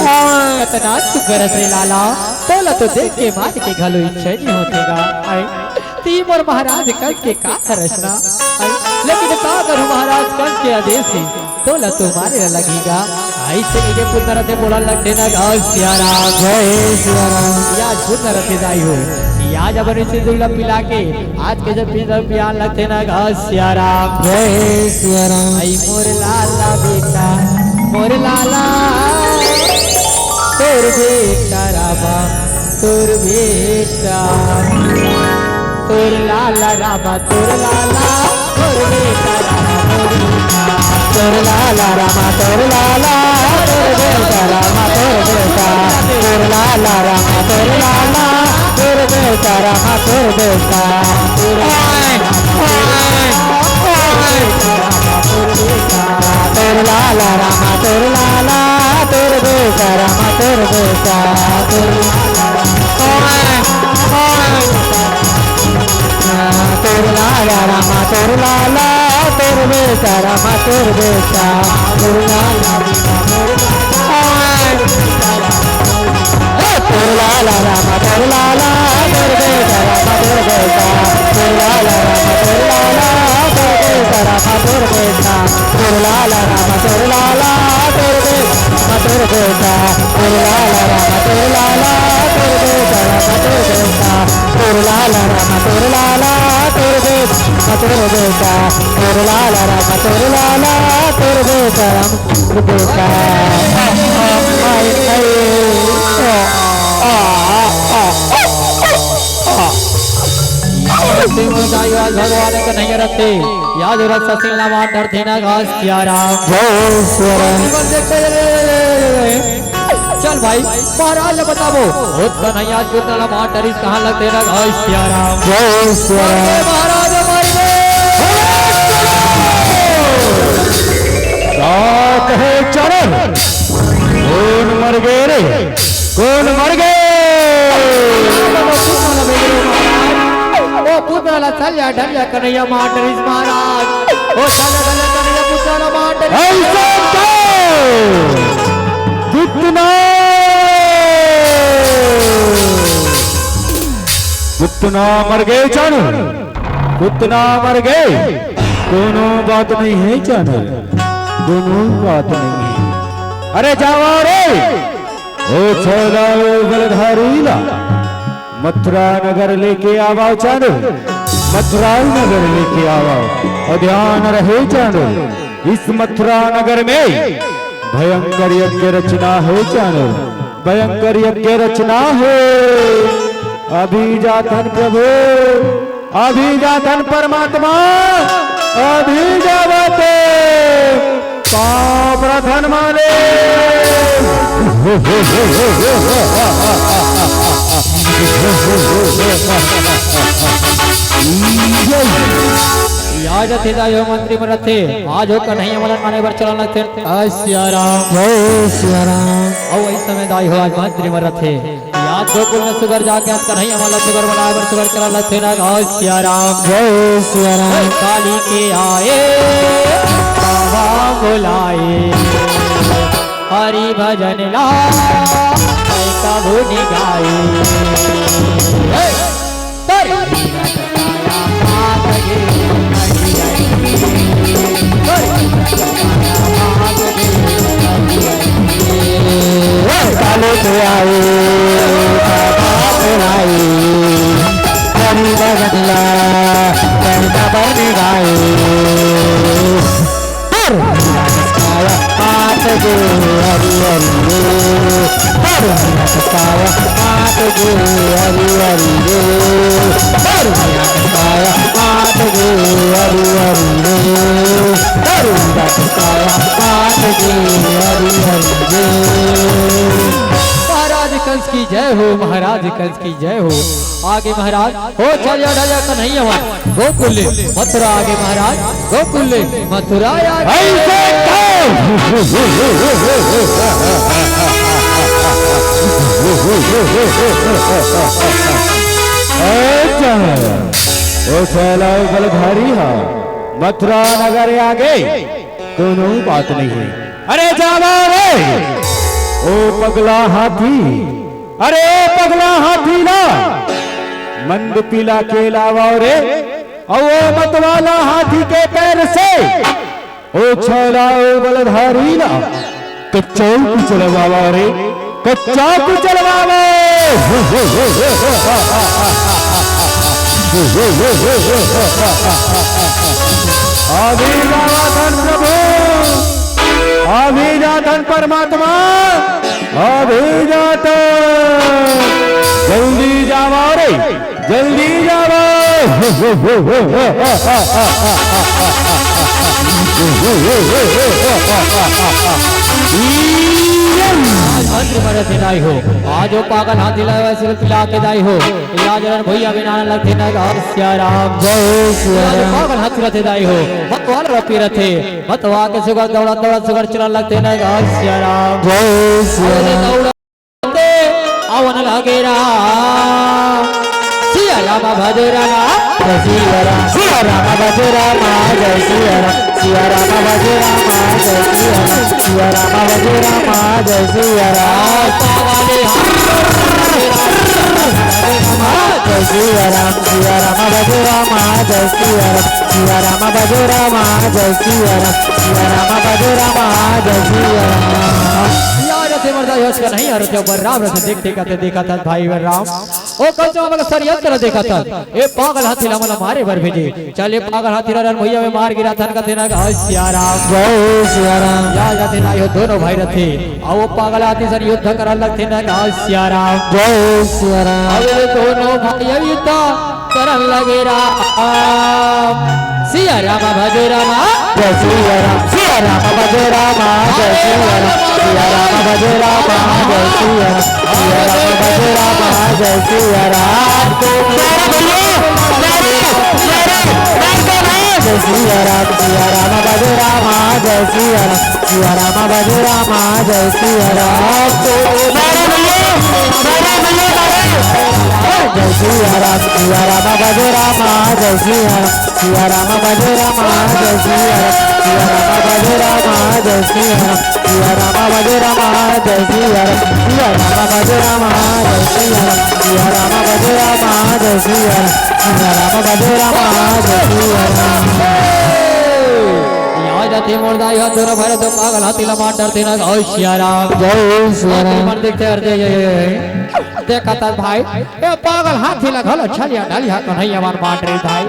राम कतना सुगर से लाला तोला तो देख के मार के घलो इच्छा नहीं होतेगा आई तीम और महाराज कंस के का रचना लेकिन का करूं महाराज कंस के आदेश है तोला तुम्हारे लगेगा ऐसे के पुत्र से बोला लगते ना गाओ श्याराम जय सिया राम या पुत्र से जाई हो या जब से दुल्ला पिला के आज के जब पिला पिया लगते ना गाओ श्याराम जय सिया राम आई मोर लाला बेटा मोर लाला तोर बेटा रामा तोर बेटा तोर लाला रामा तोर लाला तोर बेटा रामा तोर लाला रामा तोर लाला तोर बेटा रामा तोर बेटा तोर लाला रामा तोर लाला तोर बेटा रामा तोर बेटा तोर लाला रामा तोर लाला तोर बेटा रामा तोर बेटा तोर लाला रामा तोर लाला तोर बेटा रामा तोर बेटा तोर लाला रामा तोर लाला तोर बेटा रामा तोर बेटा तोर लाला रामा तोर लाला तोर बेटा रामा तोर बेटा तोर लाला रामा तोर लाला तोर बेटा तोर बेटा तोर लाला रामा तोर लाला तोर बेटा रामा तोर बेटा तोर लाला रामा तोर लाला तोर बेटा तोर बेटा तोर लाला रामा तोर लाला तोर बेटा रामा तोर बेटा भगवान का नहीं रखते याद रख ससिल नाम डरते ना घास श्याराम जय सिया राम चल भाई महाराज ने बताओ उसका नहीं याद करना नाम डरिस कहाँ लगते ना घास श्याराम जय सिया राम महाराज कहे चरण कौन मर गए रे कौन मर गए ओ पुत्र ला चलिया ढलिया कन्हैया माटरिस महाराज ओ चलिया ढलिया कन्हैया पुत्र ला माटरिस ऐसा कितना कितना मर गए चैनल कितना मर गए दोनों बात नहीं है चैनल दोनों बात नहीं है अरे जाओ रे ओ छदाओ बलधारीला मथुरा नगर लेके आओ चैनल मथुरा नगर लेके आओ और ध्यान रहे चैनल इस मथुरा नगर में भयंकर यज्ञ रचना है चैनल भयंकर यज्ञ रचना है अभिजातन प्रभु अभिजातन परमात्मा अभिजावते प्रधान माने याद थे दायो मंत्री मरथे आज हो कन्हैया मलन माने बर चलन थे श्याराम जय सिया राम औ इस समय दाई हो आज मंत्री मरथे याद गोकुल में सुगर जाके आज कन्हैया मलन सुगर बनाए बर सुगर चलन थे ना श्याराम जय सिया राम काली के आए बाबा बुलाए हरि भजन ला कबू निगाए काले पे आए आए हरि बदला करता बन गाए हाथ जो हरि हरि हाथ जो हरि हरि हाथ जो हरि हरि हाथ जो हरि हरि महाराज कंस की जय हो, महाराज कंस की जय हो। आगे महाराज हो चल जा कन्हैया गोकुल मथुरा, आगे महाराज गोकुल मथुरा बलधारी हा मथुरा नगर आगे दोनों बात नहीं है। अरे जावा रे ओ पगला हाथी, अरे पगला हाथी ला मंद पीला के लावा रे, और वो मतवाला हाथी के पैर से ओ छला ओ बलधारी ला कच्चा को चलवावा रे, कच्चा को चलवावा। अभिजाधन प्रभु, अभिजाधन परमात्मा, अभिजात जल्दी जावा रे, जल्दी जावा। दाई हो आज वो पागल हाथी लाए पिला के दाई हो राजन भैया बिना लगते न श्याराम जय श्याराम। पागल हाथी रथे दाई हो मतवाल रपी रथे मतवा के सुगर दौड़ा दौड़ा सुगर चला लगते न श्याराम जय श्याराम। दौड़ते अवन लगेरा सिया राम भजरा जय सिया राम, सिया राम भजरा जय सिया राम, सिया राम भजरा जय सिया राम, सिया राम भजरा जय सिया राम। जय सिया राम, सिया राम भजरा जय सिया राम, सिया राम भजरा जय सिया राम, सिया राम भजरा जय सिया राम। थे मर्दा योश का नहीं हर जो राम रथ देखा था भाई वर राम ओ कल जो हमका सरियत तरह देखा था ए पागल हाथी ला मला मारे बर भेजे चले पागल हाथी रा भैया में मार गिरा थन का तेना सिया राम जय सिया राम। या जाते ना यो दोनों भाई रथे और वो पागल हाथी सर युद्ध कर लगते ना सिया राम जय सिया राम। अबे दोनों भाई युद्ध करन लगे राम सिया राम भजे राम जय सिया राम, सिया राम भजरा जय सिया राम, सिया राम भजरा जय सिया राम, सिया राम भजरा जय सिया राम। जय सिया राम, सिया राम भजरा जय सिया राम, सिया राम भजरा जय सिया राम। जय सिया राम, सिया राम भजरा जय सिया राम, सिया राम भजरा जय सिया राम, सिया राम भजरा जय सिया राम, सिया राम भजरा जय सिया राम, सिया राम भजरा जय सिया राम, सिया राम भजरा जय सिया राम, सिया राम भजरा जय सिया राम। जाते मुर्दा यो दोनों भाई तो पागल हाथी ला मार डरते ना सिया राम जय सिया राम। मन देखते हर देखा था भाई ए पागल हाथी ला घलो छलिया डालिया कन्हैया मार मार रे भाई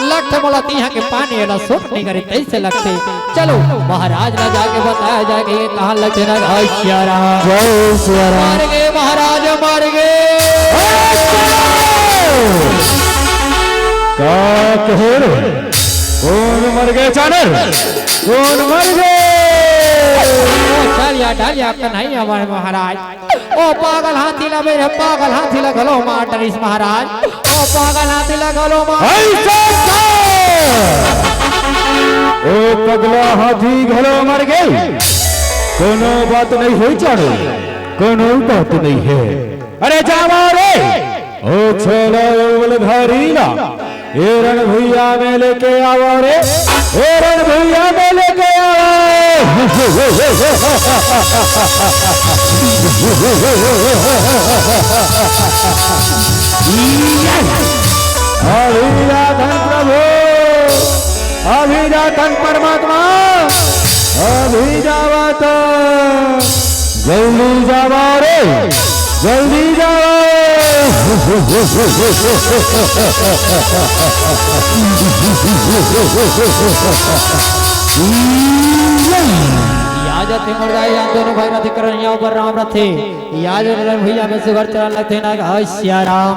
लगते बोला तीहा के पानी ना सूट नहीं करे कैसे लगते चलो महाराज ना जाके बताया जाके ये कहां लगते ना सिया राम जय सिया राम। मार गए महाराज मार गए का कहो कौन मर गए चानर, कौन मर गए। चलिया डालिया कन्हैया मार महाराज ओ पागल हाथी ला मेरे पागल हाथी ला घलो मार डरिस महाराज ओ पागल हाथी ला घलो मार ओ पगला हाथी घलो मर गए, कोनो बात नहीं हुई चाणो, कोनो बात नहीं है। अरे जावा रे ओ छोला बलधारी ला रण भैया में लेके आओ रे, रण भैया में लेके आओ। अभिजाधन प्रभु, अभिजाधन परमात्मा, अभिजावत जल्दी जावा रे, जल्दी जाओ। याजते मुर्दाई दोनों भाई रथे करनिया ऊपर राम रथे याज भैया में सुगर चलन लगते ना सिया राम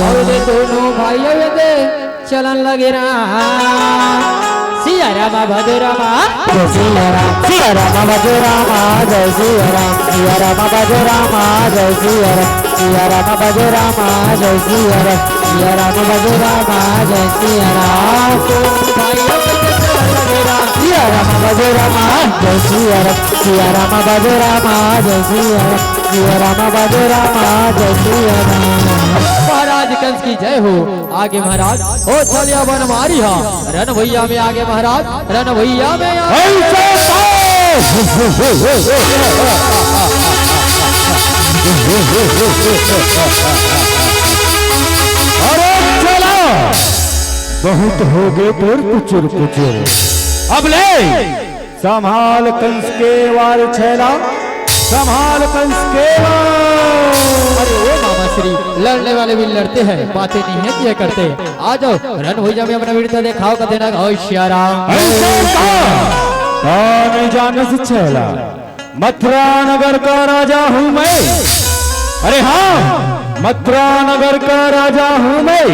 और ये दोनों भाई दे चलन लगे राम सिया राम भद्र राम जय सिया राम सिया राम भद्र राम जय सिया राम सिया राम भद्र राम जय सिया राम सिया राम भद्र राम जय सिया राम सिया राम भद्र राम जय सिया राम सिया राम भद्र राम जय सिया राम सिया राम भद्र राम जय सिया राम सिया राम भद्र राम जय सिया राम। महाराज कंस की जय हो। आगे महाराज ओ चलिया बन मारी हा रन भैया में आगे महाराज रन भैया में अरे चला बहुत हो गए तोर कुचुर कुचुर अब ले संभाल कंस के वार छैला संभाल कंस के वार। अरे ओ मामा श्री लड़ने वाले भी लड़ते हैं बातें नहीं है किया करते आ जाओ रन भैया में अपना वीरता दिखाओ का देना श्या राम नहीं जानस छैला मथुरा नगर का राजा हूँ मैं। अरे हाँ मथुरा नगर का राजा हूँ मैं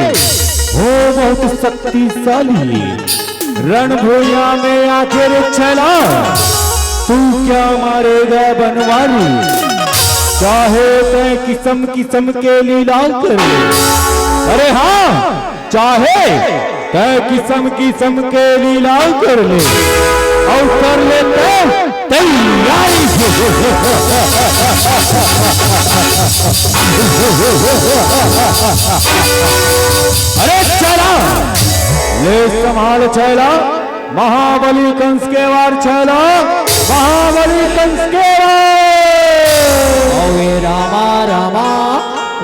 वो बहुत शक्तिशाली रणभूया में आखिर छैला तू क्या मारेगा बनवारी चाहे तय किस्म किस्म के लीला कर ले। अरे हाँ चाहे तय किस्म किस्म के लीला कर ले और कर लेते तैयारी अरे चला ले संभाल छैला महाबली कंस के वार छैला महाबली कंस के वार। रामा रामा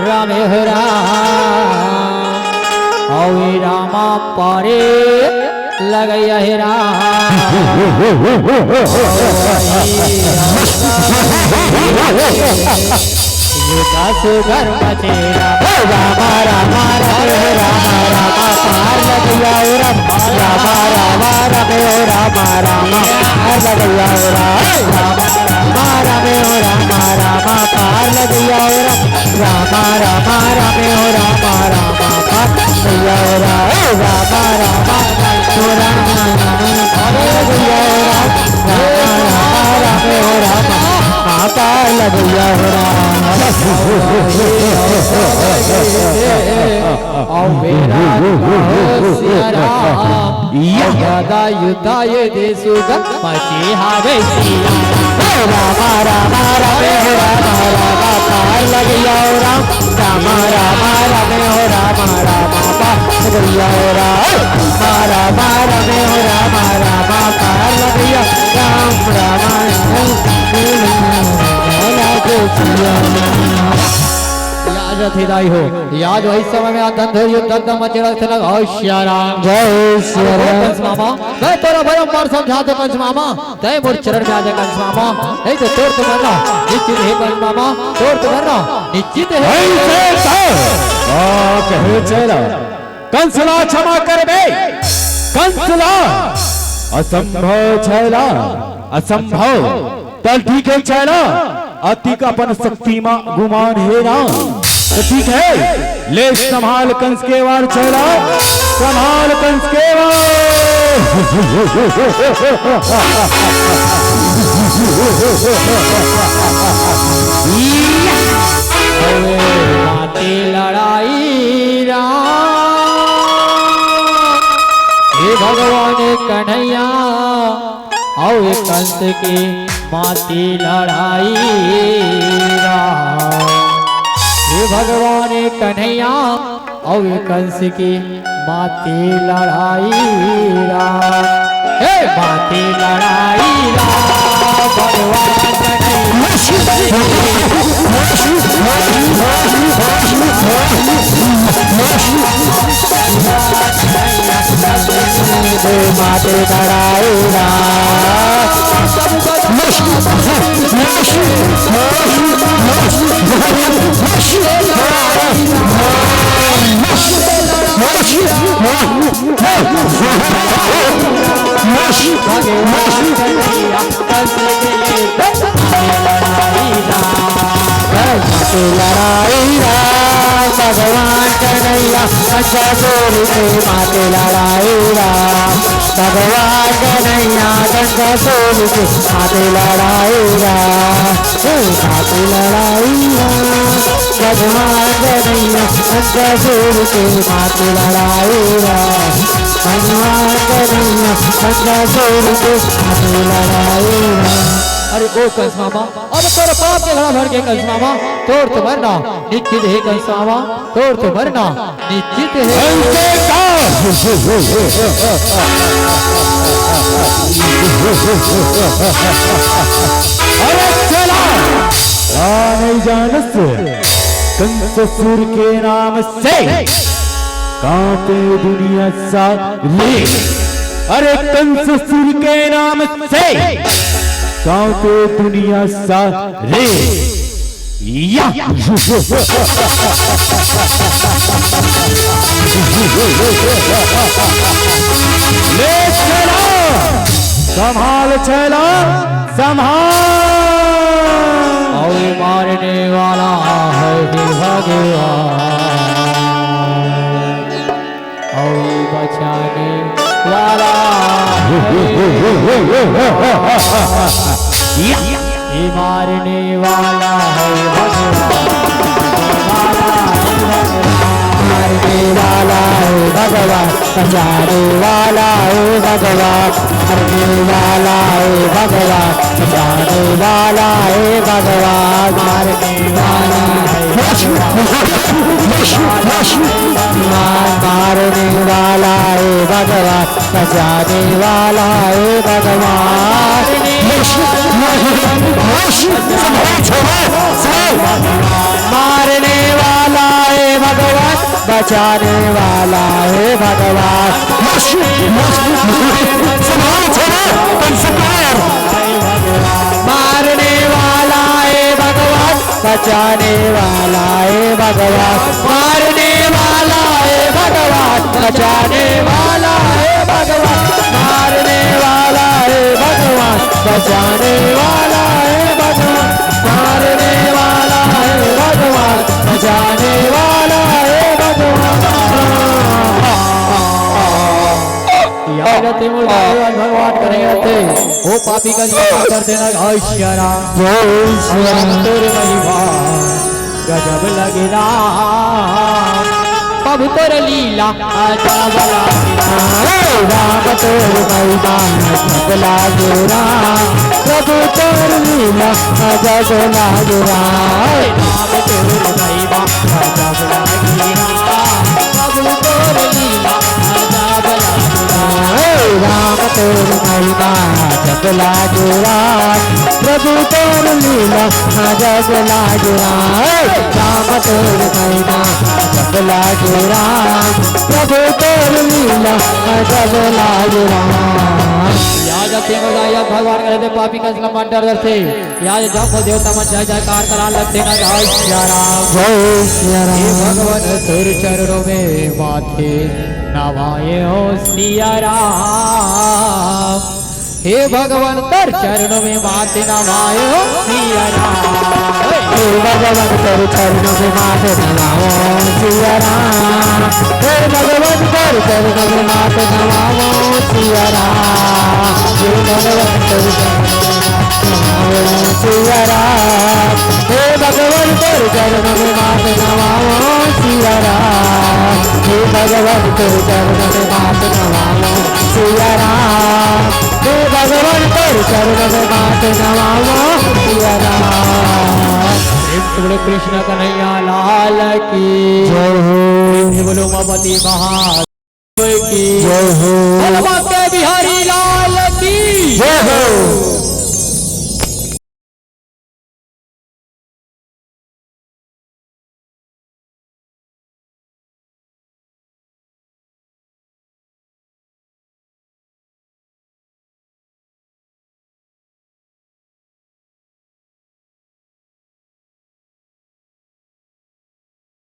रामे हो राम रामा पारे लगैया हे सुगर मचेरा रामा रामा रमे हो रामा रामा पार लगैया हो रामा रामा रामा रमे हो रामा रामा पार लगैया हो रामा रामा रमे हो रामा रामा पार लगैया हो रामा रामा रमे हो रामा रामा पार लगैया हो रामा रामा हो रामा पार लगैया हो रामा रामा रमे हो रामा पार लगैया हो रामा। युद्धाय देशु मचे हावे रामा रामा रमे हो रामा रामा पार लगैया हो रामा रामा रमे हो रामा रामा पार लगैया हो रामा रामा रमे हो रामा रामा पार लगैया रामा याद रथिदाई हो याद वही समय में आदंध युद्ध मचेरा थे लगा श्या राम जय श्री राम। कंस मामा मैं तोरा भरम मार समझा दे कंस मामा तय मोर चरण में आ जा कंस मामा नहीं तो तोड़ तो मरना निश्चित है कंस मामा तोड़ तो मरना निश्चित है। कहे चला कंसला क्षमा कर बे कंसला असंभव छैला असंभव चल ठीक है छैला अति का अपन शक्ति गुमान है ना तो ठीक है ले संभाल कंस के वार छैला संभाल कंस के वार। माती लड़ाई राम हे भगवान कन्हैया और कंस की माती लड़ाई राम हे भगवान कन्हैया और कंस की माती लड़ाई राम हे माती लड़ाई राम भगवान माते लड़ाई लड़ाई भगवान कन्हैया कंसासुर के माथे लड़ाई राम भगवान कन्हैया कंसासुर के माथे लड़ाई राम माथे लड़ाई राम भगवान कन्हैया कंसासुर के माथे लड़ाई राम भगवान कन्हैया कंसासुर के माथे लड़ाई राम। अरे ओ कंस मामा, अब तोर पाप के घड़ा भर के कंस मामा, तोर तो मरना निश्चित है कंस मामा, तोर तो मरना निश्चित है। अरे चला नहीं जानस कंससुर के नाम से कांपे दुनिया सारी। अरे कंससुर के नाम से कांपे दुनिया सारी। या ले चला संभाल चला संभाल। और मारने वाला है भगवान और बचाने वाला या ये मारने वाला है भगवान, मारने वाला है भगवान बचाने वाला है भगवान मरने वाला है भगवान बचाने वाला है भगवान मारने वाला है मारने वाला है भगवान बचाने वाला है भगवान मारने वाला है भगवान बचाने वाला है भगवान मारने वाला है भगवान बचाने वाला है भगवान मारने वाला है भगवान बचाने वाला है भगवान मारने वाला है भगवान बचाने वाला है भगवान मारने वाला है भगवान बचाने वाला है भगवान। भगवान करेंगे वो पापी का कर देना। जय श्री राम तेरे महिमा गजब लगे राम, प्रभु तोर लीला अजब राम तोर महिमा अजब लागे राम प्रभु तोर लीला अजब लागे राम राम तोर महिमा अजब लगे राम, प्रभु तोर लीला अजब लगे राम तोर महिमा अजब लागे राम प्रभु तोर लीला अजब लागे राम तोर महिमा अजब लागे राम प्रभु तोर लीला अजब लागे राम। याद सिंह भगवान करे थे पापी का सलाम डर से याद जब देवता मन जय जयकार करा लगते ना। जय श्री राम जय श्री राम भगवान तेरे चरणों में माथे नवाए हो सिया राम, हे भगवान तेरे चरणों में माथे नवाए हो सिया राम, हे भगवान तेरे चरणों में माथे नवाओ सिया राम हे भगवान तेरे चरणों में माथे नवाओ सिया राम हे भगवान तेरे सिया राम हे भगवान तेरे चरणों में माथे नवाओ सिया राम हे भगवान तेरे चरणों में माथे नवाओ सिया राम हे भगवान तेरे चरणों में माथे नवाओ सिया राम। बोलो कृष्ण कन्हैया लाल की जय हो बोलो उमापति महादेव की जय हो बोलो